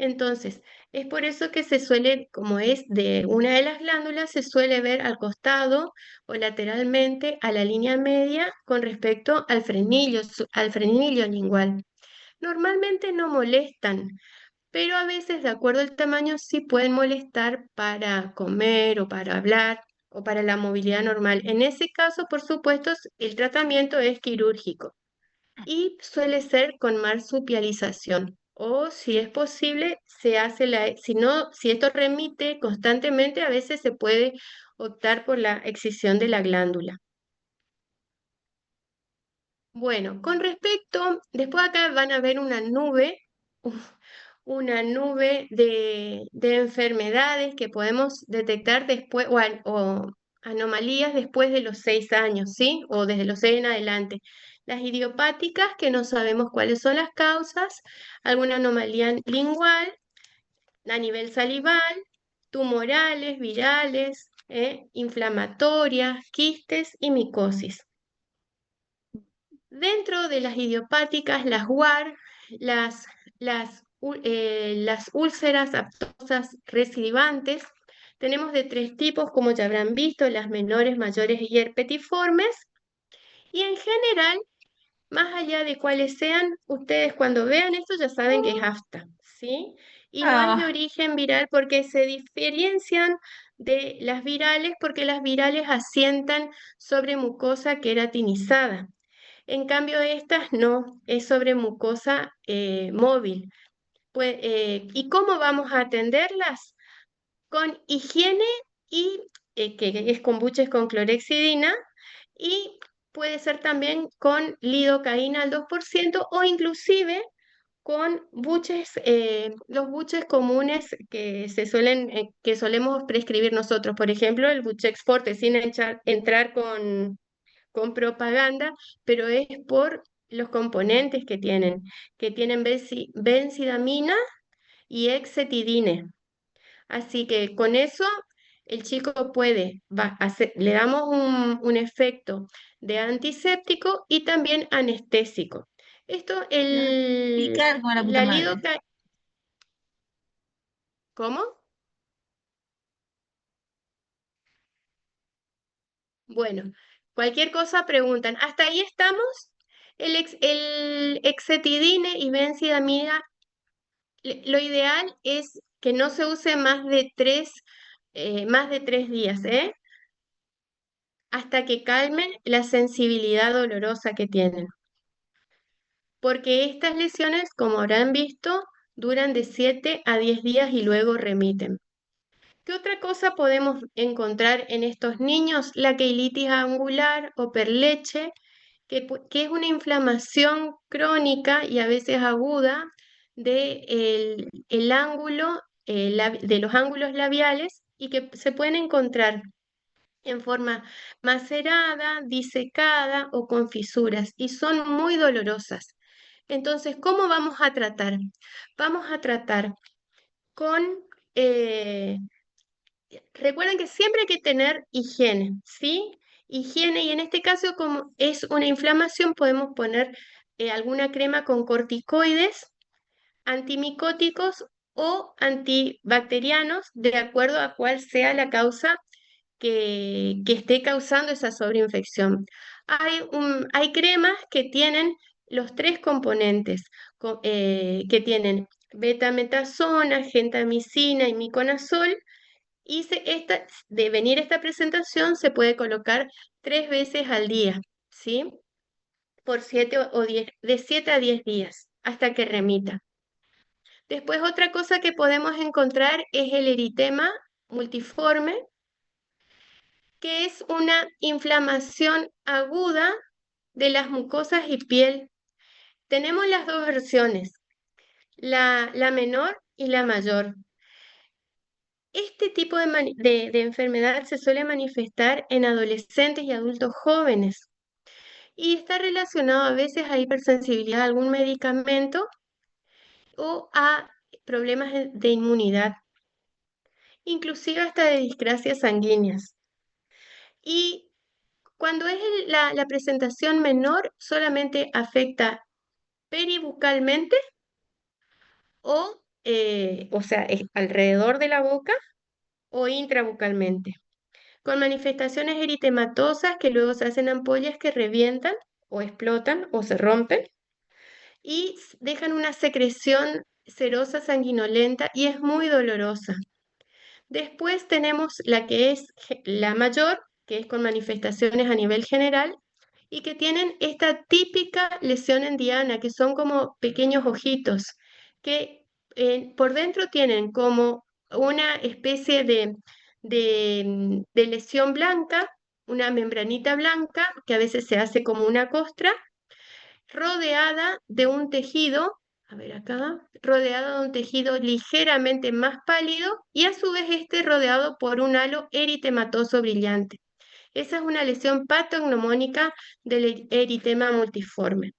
Entonces, es por eso que se suele, como es de una de las glándulas, se suele ver al costado o lateralmente a la línea media con respecto al frenillo lingual. Normalmente no molestan, pero a veces, de acuerdo al tamaño, sí pueden molestar para comer o para hablar o para la movilidad normal. En ese caso, por supuesto, el tratamiento es quirúrgico y suele ser con marsupialización. O si es posible, se hace si no, si esto remite constantemente, a veces se puede optar por la excisión de la glándula. Bueno, con respecto, después acá van a ver una nube de enfermedades que podemos detectar después, o anomalías después de los 6 años, ¿sí? O desde los 6 en adelante. Las idiopáticas, que no sabemos cuáles son las causas, alguna anomalía lingual, a nivel salival, tumorales, virales, inflamatorias, quistes y micosis. Dentro de las idiopáticas, las WAR, las úlceras aftosas recidivantes, tenemos de 3 tipos, como ya habrán visto, las menores, mayores y herpetiformes. Y en general, más allá de cuáles sean, ustedes cuando vean esto ya saben que es afta, ¿sí? Y no es de Ah, origen viral porque se diferencian de las virales porque las virales asientan sobre mucosa queratinizada. En cambio, estas no, es sobre mucosa móvil. ¿Y cómo vamos a atenderlas? Con higiene y que es con buches con clorexidina y puede ser también con lidocaína al 2% o inclusive con buches, los buches comunes que solemos prescribir nosotros. Por ejemplo, el Buchex Forte, sin entrar con propaganda, pero es por los componentes que tienen benzidamina y hexetidine. Así que con eso el chico le damos un efecto de antiséptico y también anestésico. Esto, ya. Picar como la puta la madre. lidoca, ¿cómo? Bueno, cualquier cosa preguntan. ¿Hasta ahí estamos? El exetidine y benzidamina, lo ideal es que no se use más de 3 días, ¿eh? Hasta que calmen la sensibilidad dolorosa que tienen. Porque estas lesiones, como habrán visto, duran de 7 a 10 días y luego remiten. ¿Qué otra cosa podemos encontrar en estos niños? La queilitis angular o perleche, que es una inflamación crónica y a veces aguda el ángulo, de los ángulos labiales y que se pueden encontrar en forma macerada, disecada o con fisuras y son muy dolorosas. Entonces, ¿cómo vamos a tratar? Vamos a tratar con... eh, recuerden que siempre hay que tener higiene, ¿sí? Higiene, y en este caso, como es una inflamación, podemos poner alguna crema con corticoides, antimicóticos o antibacterianos, de acuerdo a cuál sea la causa que esté causando esa sobreinfección. Hay cremas que tienen los tres componentes, que tienen betametasona, gentamicina y miconazol, y de venir esta presentación se puede colocar 3 veces al día, ¿sí? Por 7 o 10, de 7 a 10 días, hasta que remita. Después, otra cosa que podemos encontrar es el eritema multiforme, que es una inflamación aguda de las mucosas y piel. Tenemos las dos versiones, la menor y la mayor. Este tipo de enfermedad se suele manifestar en adolescentes y adultos jóvenes y está relacionado a veces a hipersensibilidad a algún medicamento o a problemas de inmunidad, inclusive hasta de discrasias sanguíneas. Y cuando es la presentación menor, solamente afecta peribucalmente o sea, es alrededor de la boca o intrabucalmente, con manifestaciones eritematosas que luego se hacen ampollas que revientan o explotan o se rompen y dejan una secreción serosa sanguinolenta y es muy dolorosa. Después tenemos la que es la mayor, que es con manifestaciones a nivel general y que tienen esta típica lesión en diana, que son como pequeños ojitos, que por dentro tienen como una especie de lesión blanca, una membranita blanca, que a veces se hace como una costra, rodeada de un tejido, a ver acá, rodeado de un tejido ligeramente más pálido y a su vez este rodeado por un halo eritematoso brillante. Esa es una lesión patognomónica del eritema multiforme.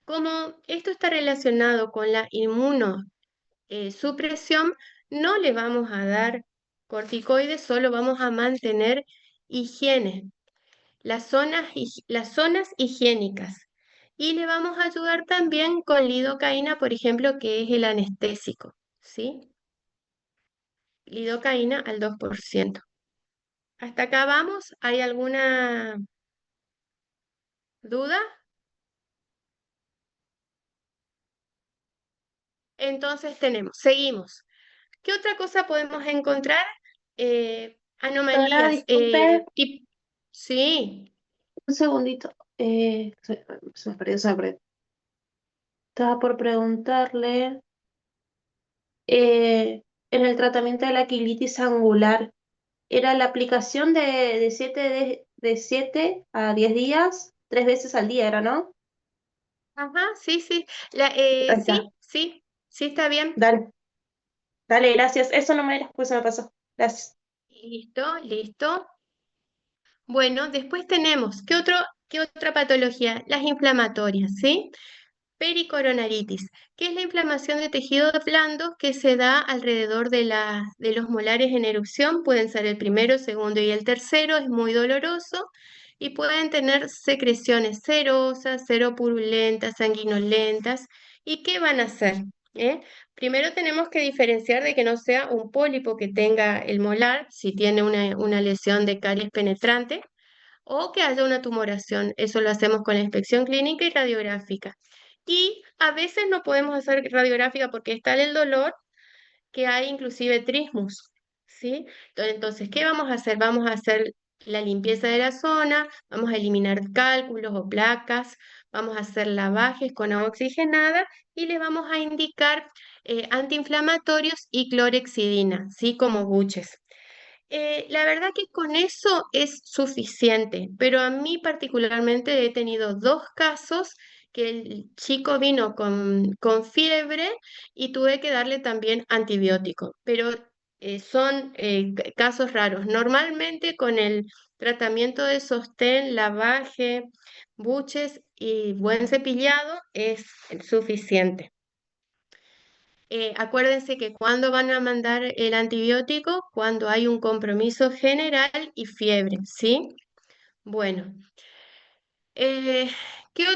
Como esto está relacionado con la inmunosupresión, no le vamos a dar corticoides, solo vamos a mantener higiene, las zonas higiénicas. Y le vamos a ayudar también con lidocaína, por ejemplo, que es el anestésico, ¿sí? Lidocaína al 2%. ¿Hasta acá vamos? ¿Hay alguna duda? Entonces seguimos. ¿Qué otra cosa podemos encontrar? Doctora, Anomalías. disculpe Sí, un segundito. Se me perdió, se me perdió. Estaba por preguntarle, en el tratamiento de la quilitis angular, ¿era la aplicación de 7 a 10 días, 3 veces al día, era, no? ajá, sí, sí. Ahí está. Sí, sí, sí está bien. Dale, dale, gracias. Eso no me era, pues se me pasó. Gracias. Listo, listo. Bueno, después tenemos, qué otra patología? Las inflamatorias, ¿sí? Pericoronaritis, que es la inflamación de tejidos blandos que se da alrededor de los molares en erupción. Pueden ser el primero, segundo y el tercero, es muy doloroso y pueden tener secreciones serosas, seropurulentas, sanguinolentas. ¿Y qué van a hacer? ¿Eh? Primero tenemos que diferenciar de que no sea un pólipo que tenga el molar, si tiene una lesión de caries penetrante, o que haya una tumoración. Eso lo hacemos con la inspección clínica y radiográfica. Y a veces no podemos hacer radiográfica porque está el dolor, que hay inclusive trismus, ¿sí? Entonces, ¿qué vamos a hacer? Vamos a hacer la limpieza de la zona, vamos a eliminar cálculos o placas, vamos a hacer lavajes con agua oxigenada y le vamos a indicar antiinflamatorios y clorexidina, ¿sí? Como buches. La verdad que con eso es suficiente, pero a mí particularmente he tenido dos casos que el chico vino con fiebre y tuve que darle también antibiótico, pero son casos raros. Normalmente con el tratamiento de sostén, lavaje, buches y buen cepillado es suficiente. Acuérdense que cuando van a mandar el antibiótico, cuando hay un compromiso general y fiebre, ¿sí? Bueno, eh, qué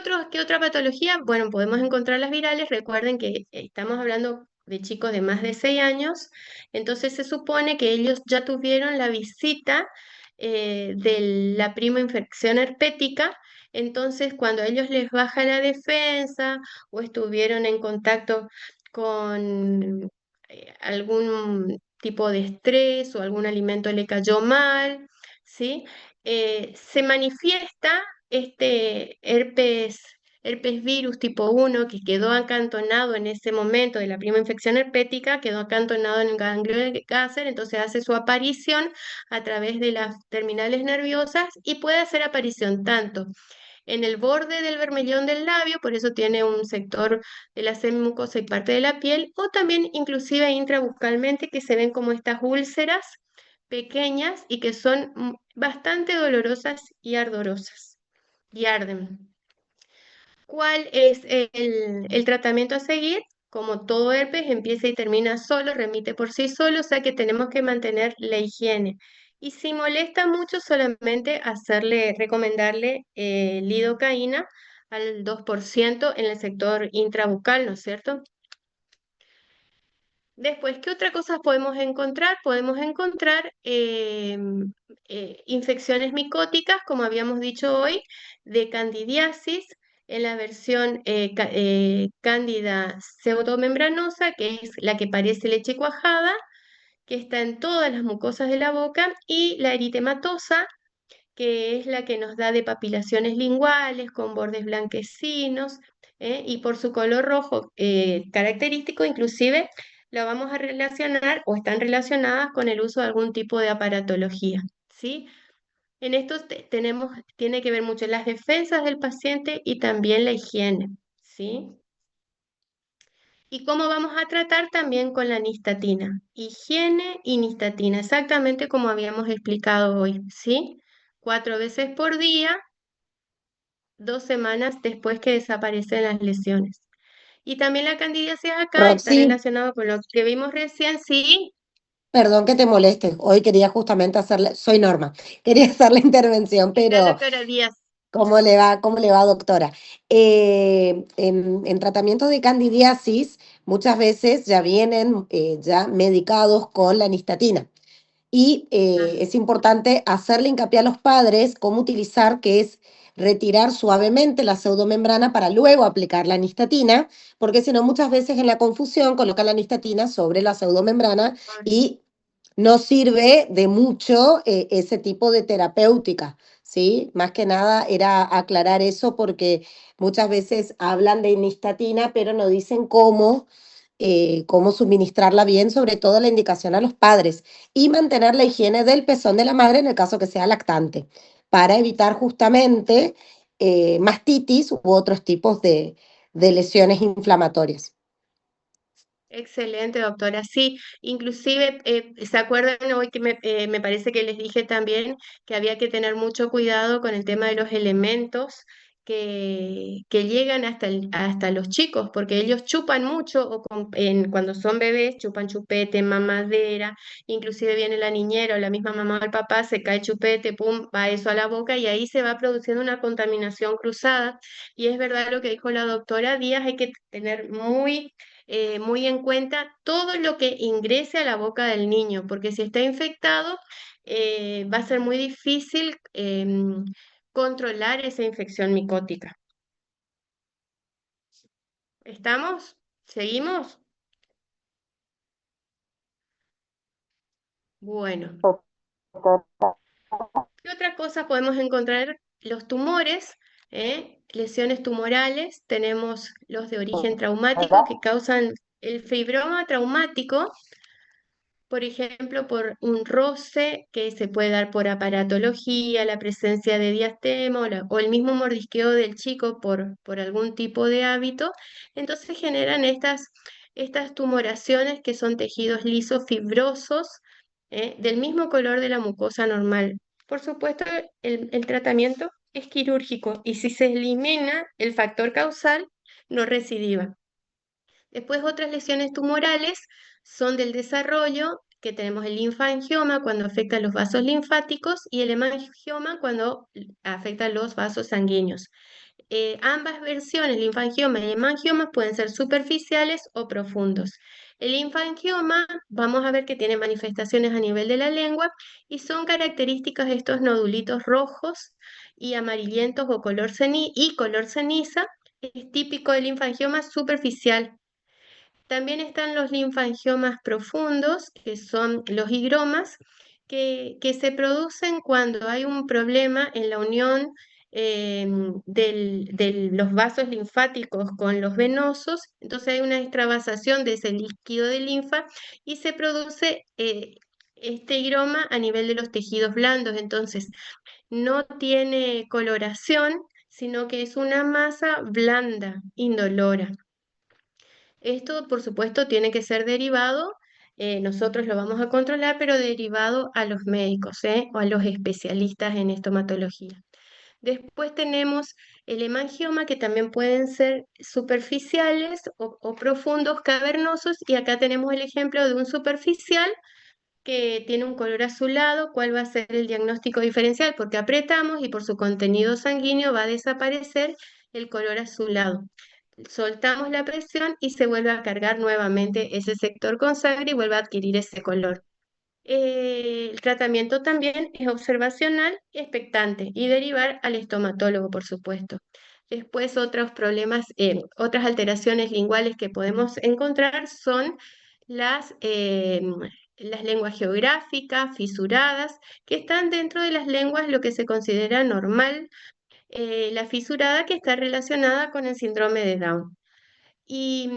otra patología? Bueno, podemos encontrar las virales. Recuerden que estamos hablando de chicos de más de 6 años, entonces se supone que ellos ya tuvieron la visita de la prima infección herpética. Entonces, cuando a ellos les baja la defensa o estuvieron en contacto con algún tipo de estrés o algún alimento le cayó mal, ¿sí? Se manifiesta este herpes virus tipo 1 que quedó acantonado en ese momento de la prima infección herpética, quedó acantonado en el ganglio de Gasser, entonces hace su aparición a través de las terminales nerviosas y puede hacer aparición tanto en el borde del vermellón del labio, por eso tiene un sector de la semimucosa y parte de la piel, o también inclusive intrabucalmente que se ven como estas úlceras pequeñas y que son bastante dolorosas y ardorosas y arden. ¿Cuál es el tratamiento a seguir? Como todo herpes, empieza y termina solo, remite por sí solo, o sea que tenemos que mantener la higiene. Y si molesta mucho, solamente recomendarle lidocaína al 2% en el sector intrabucal, ¿no es cierto? Después, ¿qué otra cosa podemos encontrar? Podemos encontrar infecciones micóticas, como habíamos dicho hoy, de candidiasis en la versión cándida pseudomembranosa, que es la que parece leche cuajada, que está en todas las mucosas de la boca, y la eritematosa, que es la que nos da depapilaciones linguales con bordes blanquecinos, y por su color rojo característico, inclusive la vamos a relacionar o están relacionadas con el uso de algún tipo de aparatología, ¿sí? En esto tiene que ver mucho las defensas del paciente y también la higiene, ¿sí? ¿Y cómo vamos a tratar también con la nistatina? Higiene y nistatina, exactamente como habíamos explicado hoy, ¿sí? 4 veces por día, 2 semanas después que desaparecen las lesiones. Y también la candidiasis acá está Roxy, relacionado con lo que vimos recién, sí, perdón que te moleste. Hoy quería justamente hacerle, soy Norma, quería hacer la intervención, la pero doctora Díaz. cómo le va, doctora? En tratamientos de candidiasis, muchas veces ya vienen ya medicados con la nistatina. Y Ah, es importante hacerle hincapié a los padres cómo utilizar, que es retirar suavemente la pseudomembrana para luego aplicar la nistatina, porque si no, muchas veces en la confusión colocan la nistatina sobre la pseudomembrana y no sirve de mucho ese tipo de terapéutica, ¿sí? Más que nada era aclarar eso porque muchas veces hablan de nistatina, pero no dicen cómo suministrarla bien, sobre todo la indicación a los padres, y mantener la higiene del pezón de la madre en el caso que sea lactante, para evitar justamente mastitis u otros tipos de lesiones inflamatorias. excelente, doctora. Sí, inclusive, ¿se acuerdan hoy que me parece que les dije también que había que tener mucho cuidado con el tema de los elementos que llegan hasta los chicos, porque ellos chupan mucho, cuando son bebés chupan chupete, mamadera, inclusive viene la niñera o la misma mamá o el papá, se cae el chupete, pum, va eso a la boca y ahí se va produciendo una contaminación cruzada. Y es verdad lo que dijo la doctora Díaz, hay que tener muy en cuenta todo lo que ingrese a la boca del niño, porque si está infectado, va a ser muy difícil controlar esa infección micótica. ¿Estamos? ¿Seguimos? Bueno, ¿qué otra cosa podemos encontrar? Los tumores, lesiones tumorales, tenemos los de origen traumático que causan el fibroma traumático, por ejemplo, por un roce que se puede dar por aparatología, la presencia de diastema o el mismo mordisqueo del chico por algún tipo de hábito. Entonces generan estas tumoraciones que son tejidos lisos fibrosos, del mismo color de la mucosa normal. Por supuesto, el tratamiento es quirúrgico y si se elimina el factor causal, no recidiva. Después otras lesiones tumorales son del desarrollo, que tenemos el linfangioma cuando afecta los vasos linfáticos y el hemangioma cuando afecta los vasos sanguíneos. Ambas versiones, linfangioma y hemangioma, pueden ser superficiales o profundos. El linfangioma, vamos a ver que tiene manifestaciones a nivel de la lengua y son características de estos nodulitos rojos y amarillentos o color ceniza. Es típico del linfangioma superficial. También están los linfangiomas profundos, que son los higromas, que se producen cuando hay un problema en la unión de los vasos linfáticos con los venosos. Entonces hay una extravasación de ese líquido de linfa y se produce este higroma a nivel de los tejidos blandos. Entonces no tiene coloración, sino que es una masa blanda, indolora. Esto, por supuesto, tiene que ser derivado, nosotros lo vamos a controlar, pero derivado a los médicos, o a los especialistas en estomatología. Después tenemos el hemangioma, que también pueden ser superficiales o profundos, cavernosos, y acá tenemos el ejemplo de un superficial que tiene un color azulado. ¿Cuál va a ser el diagnóstico diferencial? Porque apretamos y por su contenido sanguíneo va a desaparecer el color azulado. Soltamos la presión y se vuelve a cargar nuevamente ese sector con sangre y vuelve a adquirir ese color. El tratamiento también es observacional y expectante y derivar al estomatólogo, por supuesto. Después otros problemas, otras alteraciones linguales que podemos encontrar son las lenguas geográficas, fisuradas, que están dentro de las lenguas lo que se considera normal, la fisurada, que está relacionada con el síndrome de Down. ¿Y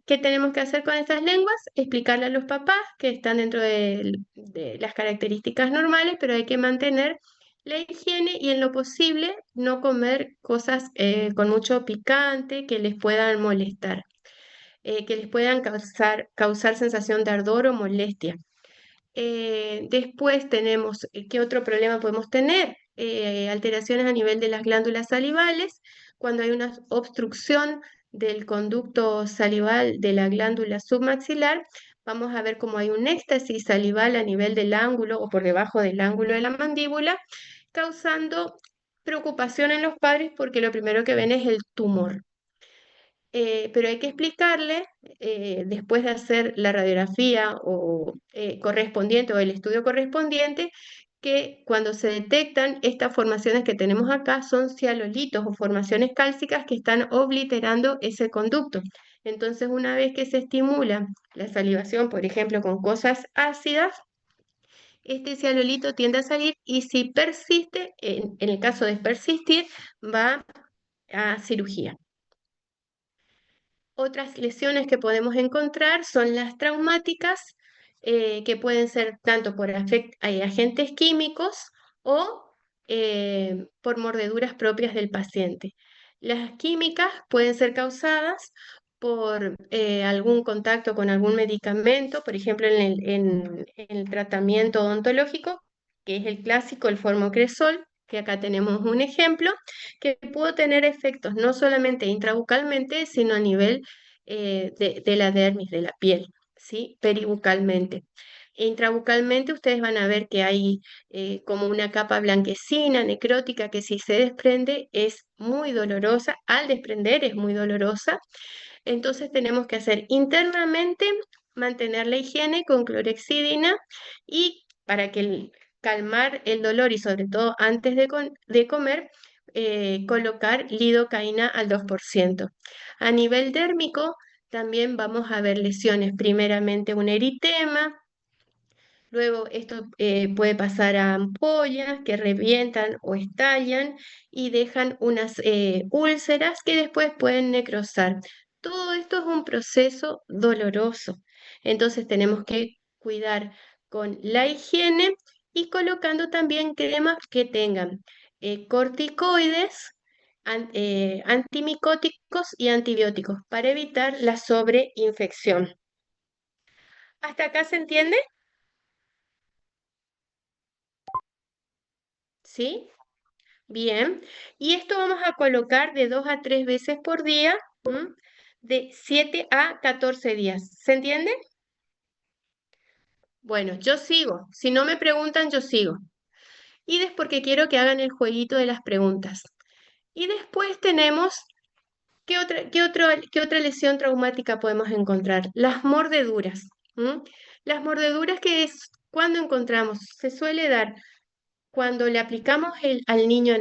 qué tenemos que hacer con estas lenguas? Explicarle a los papás que están dentro de las características normales, pero hay que mantener la higiene y en lo posible no comer cosas con mucho picante que les puedan molestar, que les puedan causar sensación de ardor o molestia. Después tenemos, ¿qué otro problema podemos tener? Alteraciones a nivel de las glándulas salivales, cuando hay una obstrucción del conducto salival de la glándula submaxilar, vamos a ver cómo hay un éxtasis salival a nivel del ángulo o por debajo del ángulo de la mandíbula, causando preocupación en los padres porque lo primero que ven es el tumor. Pero hay que explicarle, después de hacer la radiografía correspondiente o el estudio correspondiente, que cuando se detectan estas formaciones que tenemos acá son cialolitos o formaciones cálcicas que están obliterando ese conducto. Entonces, una vez que se estimula la salivación, por ejemplo, con cosas ácidas, este cialolito tiende a salir y si persiste, en el caso de persistir, va a cirugía. Otras lesiones que podemos encontrar son las traumáticas, que pueden ser tanto por agentes químicos o por mordeduras propias del paciente. Las químicas pueden ser causadas por algún contacto con algún medicamento, por ejemplo, en el tratamiento odontológico, que es el clásico, el formocresol, que acá tenemos un ejemplo, que pudo tener efectos no solamente intrabucalmente, sino a nivel de la dermis, de la piel, ¿sí? Peribucalmente. Intrabucalmente ustedes van a ver que hay como una capa blanquecina, necrótica, que si se desprende es muy dolorosa, al desprender es muy dolorosa. Entonces tenemos que hacer internamente, mantener la higiene con clorexidina y para que calmar el dolor y sobre todo antes de comer, colocar lidocaína al 2%. A nivel dérmico también vamos a ver lesiones, primeramente un eritema. Luego esto puede pasar a ampollas que revientan o estallan y dejan unas úlceras que después pueden necrosar. Todo esto es un proceso doloroso. Entonces tenemos que cuidar con la higiene y colocando también cremas que tengan corticoides, antimicóticos y antibióticos para evitar la sobreinfección. ¿Hasta acá se entiende? ¿Sí? Bien, y esto vamos a colocar de 2 a 3 veces por día, ¿m? De 7 a 14 días. ¿Se entiende? Bueno, yo sigo. Si no me preguntan, yo sigo. Y después porque quiero que hagan el jueguito de las preguntas. Y después tenemos, qué otra lesión traumática podemos encontrar? Las mordeduras. ¿M? Las mordeduras que es cuando encontramos, se suele dar cuando le aplicamos al niño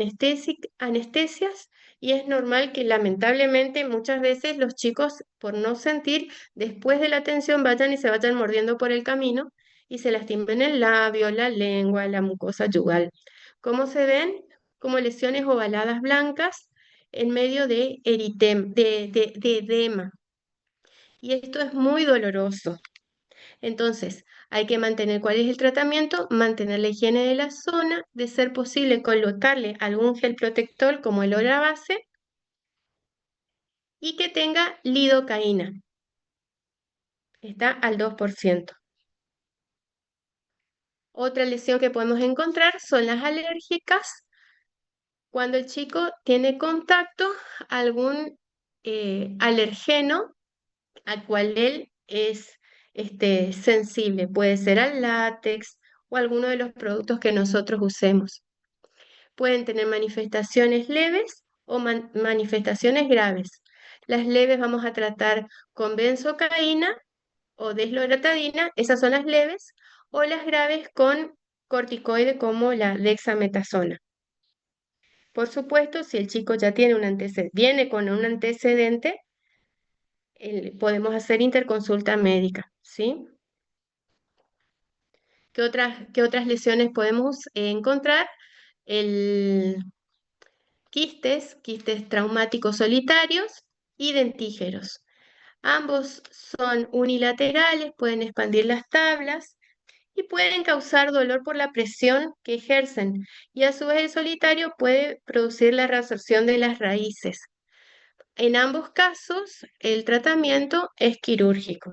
anestesias y es normal que lamentablemente muchas veces los chicos, por no sentir, después de la atención vayan y se vayan mordiendo por el camino y se lastimen el labio, la lengua, la mucosa yugal. ¿Cómo se ven? Como lesiones ovaladas blancas en medio de de edema. Y esto es muy doloroso. Entonces, hay que mantener cuál es el tratamiento, mantener la higiene de la zona, de ser posible colocarle algún gel protector como el Ora Base y que tenga lidocaína. Está al 2%. Otra lesión que podemos encontrar son las alérgicas. Cuando el chico tiene contacto a algún alergeno al cual él es sensible, puede ser al látex o alguno de los productos que nosotros usemos. Pueden tener manifestaciones leves o manifestaciones graves. Las leves vamos a tratar con benzocaína o desloratadina, esas son las leves, o las graves con corticoide como la dexametasona. Por supuesto, si el chico ya tiene un antecedente, viene con un antecedente, podemos hacer interconsulta médica, ¿sí? Qué otras lesiones podemos encontrar? El quistes traumáticos solitarios y dentígeros. Ambos son unilaterales, pueden expandir las tablas y pueden causar dolor por la presión que ejercen. Y a su vez el solitario puede producir la reabsorción de las raíces. En ambos casos, el tratamiento es quirúrgico.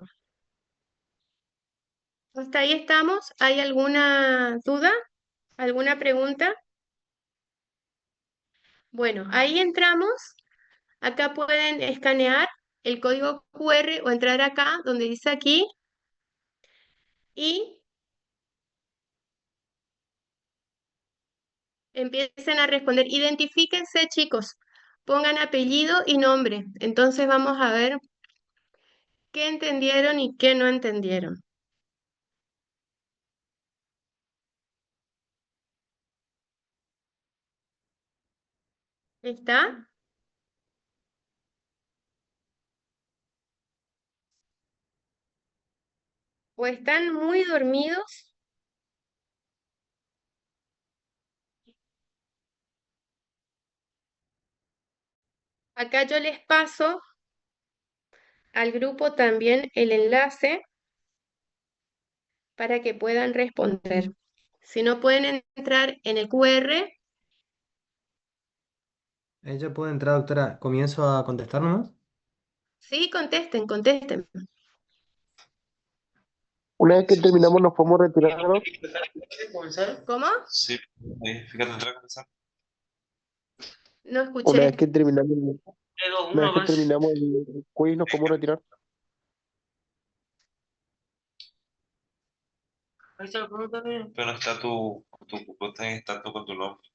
¿Hasta ahí estamos? ¿Hay alguna duda? ¿Alguna pregunta? Bueno, ahí entramos. Acá pueden escanear el código QR o entrar acá donde dice aquí y empiecen a responder. Identifíquense, chicos. Pongan apellido y nombre. Entonces vamos a ver qué entendieron y qué no entendieron. ¿Está? ¿O están muy dormidos? Acá yo les paso al grupo también el enlace para que puedan responder. Si no pueden entrar en el QR, Ella puede entrar, doctora. ¿Comienzo a contestar nomás? sí, contesten, contesten. Una vez que terminamos, nos podemos retirar, ¿no? ¿Cómo? Sí, fíjate, entrar a comenzar. No Una escuché. vez que terminamos, 3, 2, una 1, vez que más. terminamos el quiz, ¿nos podemos retirar? Ahí está la pregunta, ¿no? Pero no está tu está con tu nombre.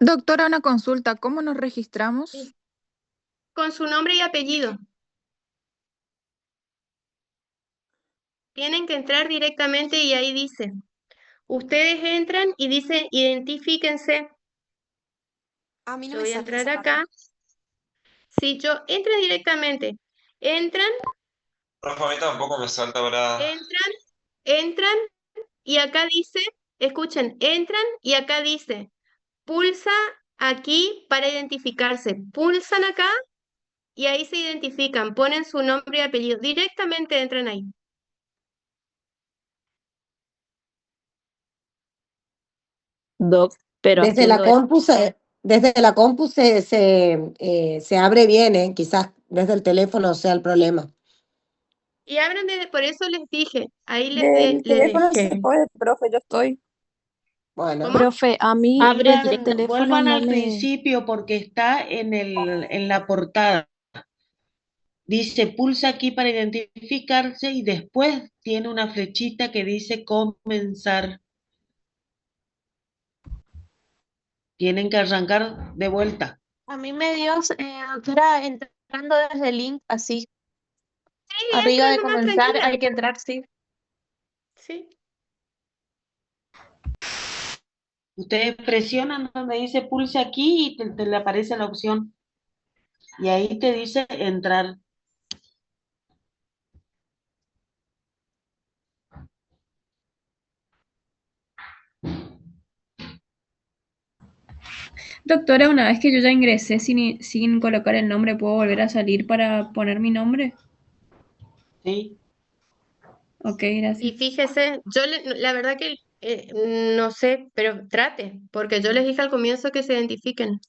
Doctora, una consulta, ¿cómo nos registramos? Sí. Con su nombre y apellido. Tienen que entrar directamente y ahí dice. Ustedes entran y dice identifíquense. A mí no Yo me voy a sale entrar esa parte. acá. Si yo entran directamente, entran, Rafa, a mí tampoco me salta para... entran, entran y acá dice, escuchen, entran y acá dice, pulsa aquí para identificarse. Pulsan acá y ahí se identifican, ponen su nombre y apellido. Directamente entran ahí. Doc, pero Desde la haciendo eso, compu se abre bien, ¿eh? Quizás desde el teléfono sea el problema. Y abran desde, por eso les dije, ahí Del les teléfono se dejé. puede, profe, yo estoy. Bueno, ¿Cómo? profe, a mí desde el Abran, teléfono vuelvan no al me... principio porque está en la portada. Dice pulsa aquí para identificarse y después tiene una flechita que dice comenzar. Tienen que arrancar de vuelta. A mí me dio, doctora, entrando desde el link así. Sí, Arriba entran de nomás comenzar tranquila. hay que entrar, sí. Sí. Ustedes presionan donde dice pulsa aquí y te le aparece la opción. Y ahí te dice entrar. Doctora, una vez que yo ya ingresé sin colocar el nombre, ¿puedo volver a salir para poner mi nombre? ¿Sí? Ok, Y gracias. fíjese, la verdad que no sé, pero trate, porque yo les dije al comienzo que se identifiquen.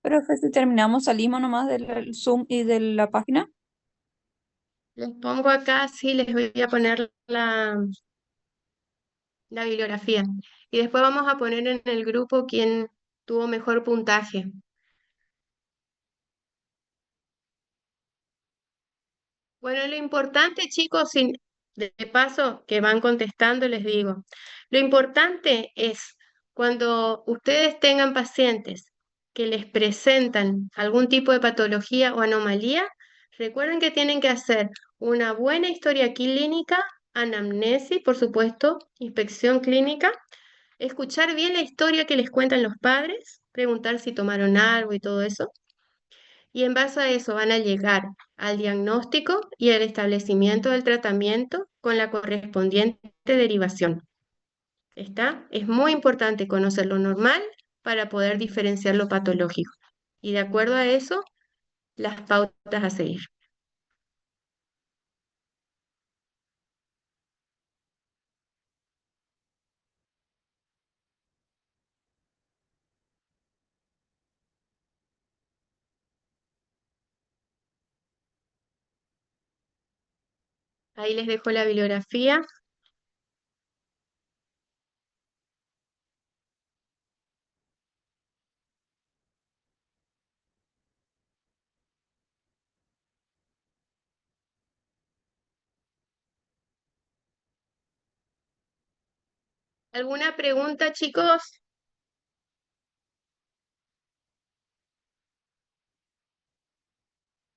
Profe, si terminamos, salimos nomás del Zoom y de la página. Les pongo acá, sí, les voy a poner la bibliografía. Y después vamos a poner en el grupo quién tuvo mejor puntaje. Bueno, lo importante, chicos, de paso que van contestando, les digo, lo importante es cuando ustedes tengan pacientes que les presentan algún tipo de patología o anomalía, recuerden que tienen que hacer una buena historia clínica, anamnesis, por supuesto, inspección clínica, escuchar bien la historia que les cuentan los padres, preguntar si tomaron algo y todo eso. Y en base a eso van a llegar al diagnóstico y al establecimiento del tratamiento con la correspondiente derivación. ¿Está? Es muy importante conocer lo normal para poder diferenciar lo patológico. Y de acuerdo a eso, las pautas a seguir. Ahí les dejo la bibliografía. ¿Alguna pregunta, chicos?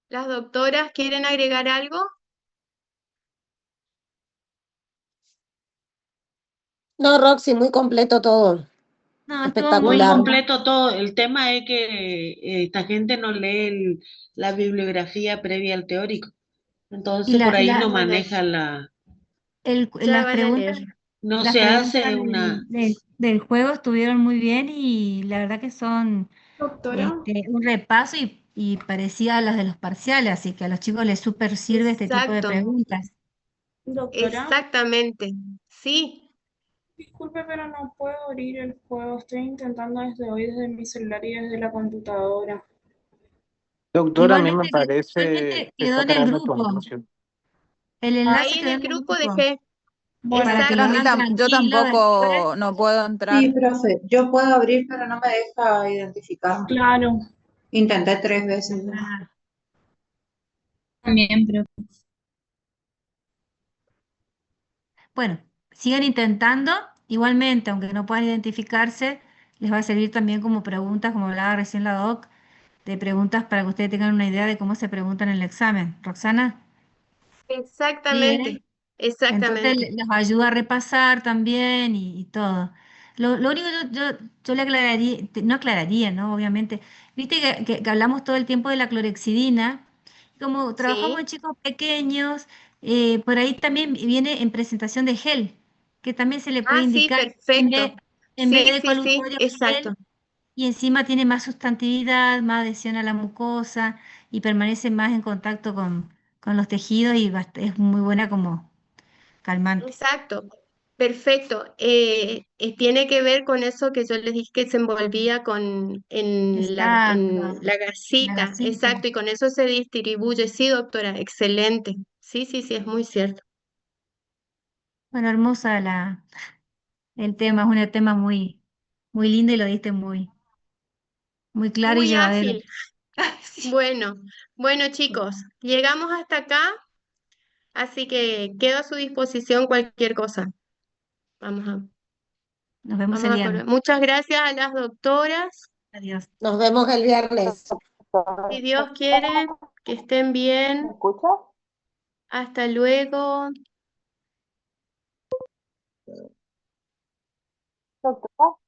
¿Las doctoras quieren agregar algo? no, Roxy, muy completo todo. No, estuvo muy Muy Espectacular. completo todo. El tema es que esta gente no lee la bibliografía previa al teórico. Y Entonces por la, ahí la, no Bueno, maneja la... Ya Las van a preguntas, leer. No las se preguntas hace una... del juego estuvieron muy bien y la verdad que son Doctora, un repaso y parecía a las de los parciales, así que a los chicos les súper sirve este tipo de Exacto, preguntas. doctora, exactamente. Sí. disculpe, pero no puedo abrir el juego. Estoy intentando desde hoy, desde mi celular y desde la computadora. Doctora, a mí me Igualmente, parece igualmente que quedó está en el cargando tu grupo, anuncio. el enlace Ahí en quedó el en el grupo grupo, dejé. Bueno, para que Pero lo a mí Exacto. hagan yo tranquilo después. tampoco no puedo entrar. Sí, profe, yo puedo abrir, pero no me deja identificarme. claro. Intenté 3 veces ya. Ah, También, pero bueno, sigan intentando, igualmente, aunque no puedan identificarse, les va a servir también como preguntas, como hablaba recién la doc, de preguntas para que ustedes tengan una idea de cómo se preguntan en el examen. Roxana, bien. Exactamente. Entonces Exactamente. les ayuda a repasar también y todo. Lo único que yo le aclararía, no aclararía, ¿no? Obviamente, viste que hablamos todo el tiempo de la clorexidina, como trabajamos en Sí. chicos pequeños, por ahí también viene en presentación de gel, que también se le puede Ah, sí, indicar perfecto. en vez Sí, de sí, sí, colutorio exacto. gel, y encima tiene más sustantividad, más adhesión a la mucosa y permanece más en contacto con los tejidos y es muy buena como calmante. Exacto. Perfecto. Tiene que ver con eso que yo les dije que se envolvía en Exacto, la la gasita. gasita. Exacto. Y con eso se distribuye. Sí, doctora. Excelente. Sí, sí, sí, es muy cierto. Bueno, hermosa el tema, es un tema muy lindo y lo diste muy claro y Muy llevadero. ágil. Bueno, bueno, chicos, llegamos hasta acá, así que quedo a su disposición cualquier cosa. Vamos a, Nos vemos vamos el a viernes. correr. Muchas gracias a las doctoras. Adiós. Nos vemos el viernes. Si Dios quiere, que estén ¿Me bien. escucha? Hasta luego. Doctora.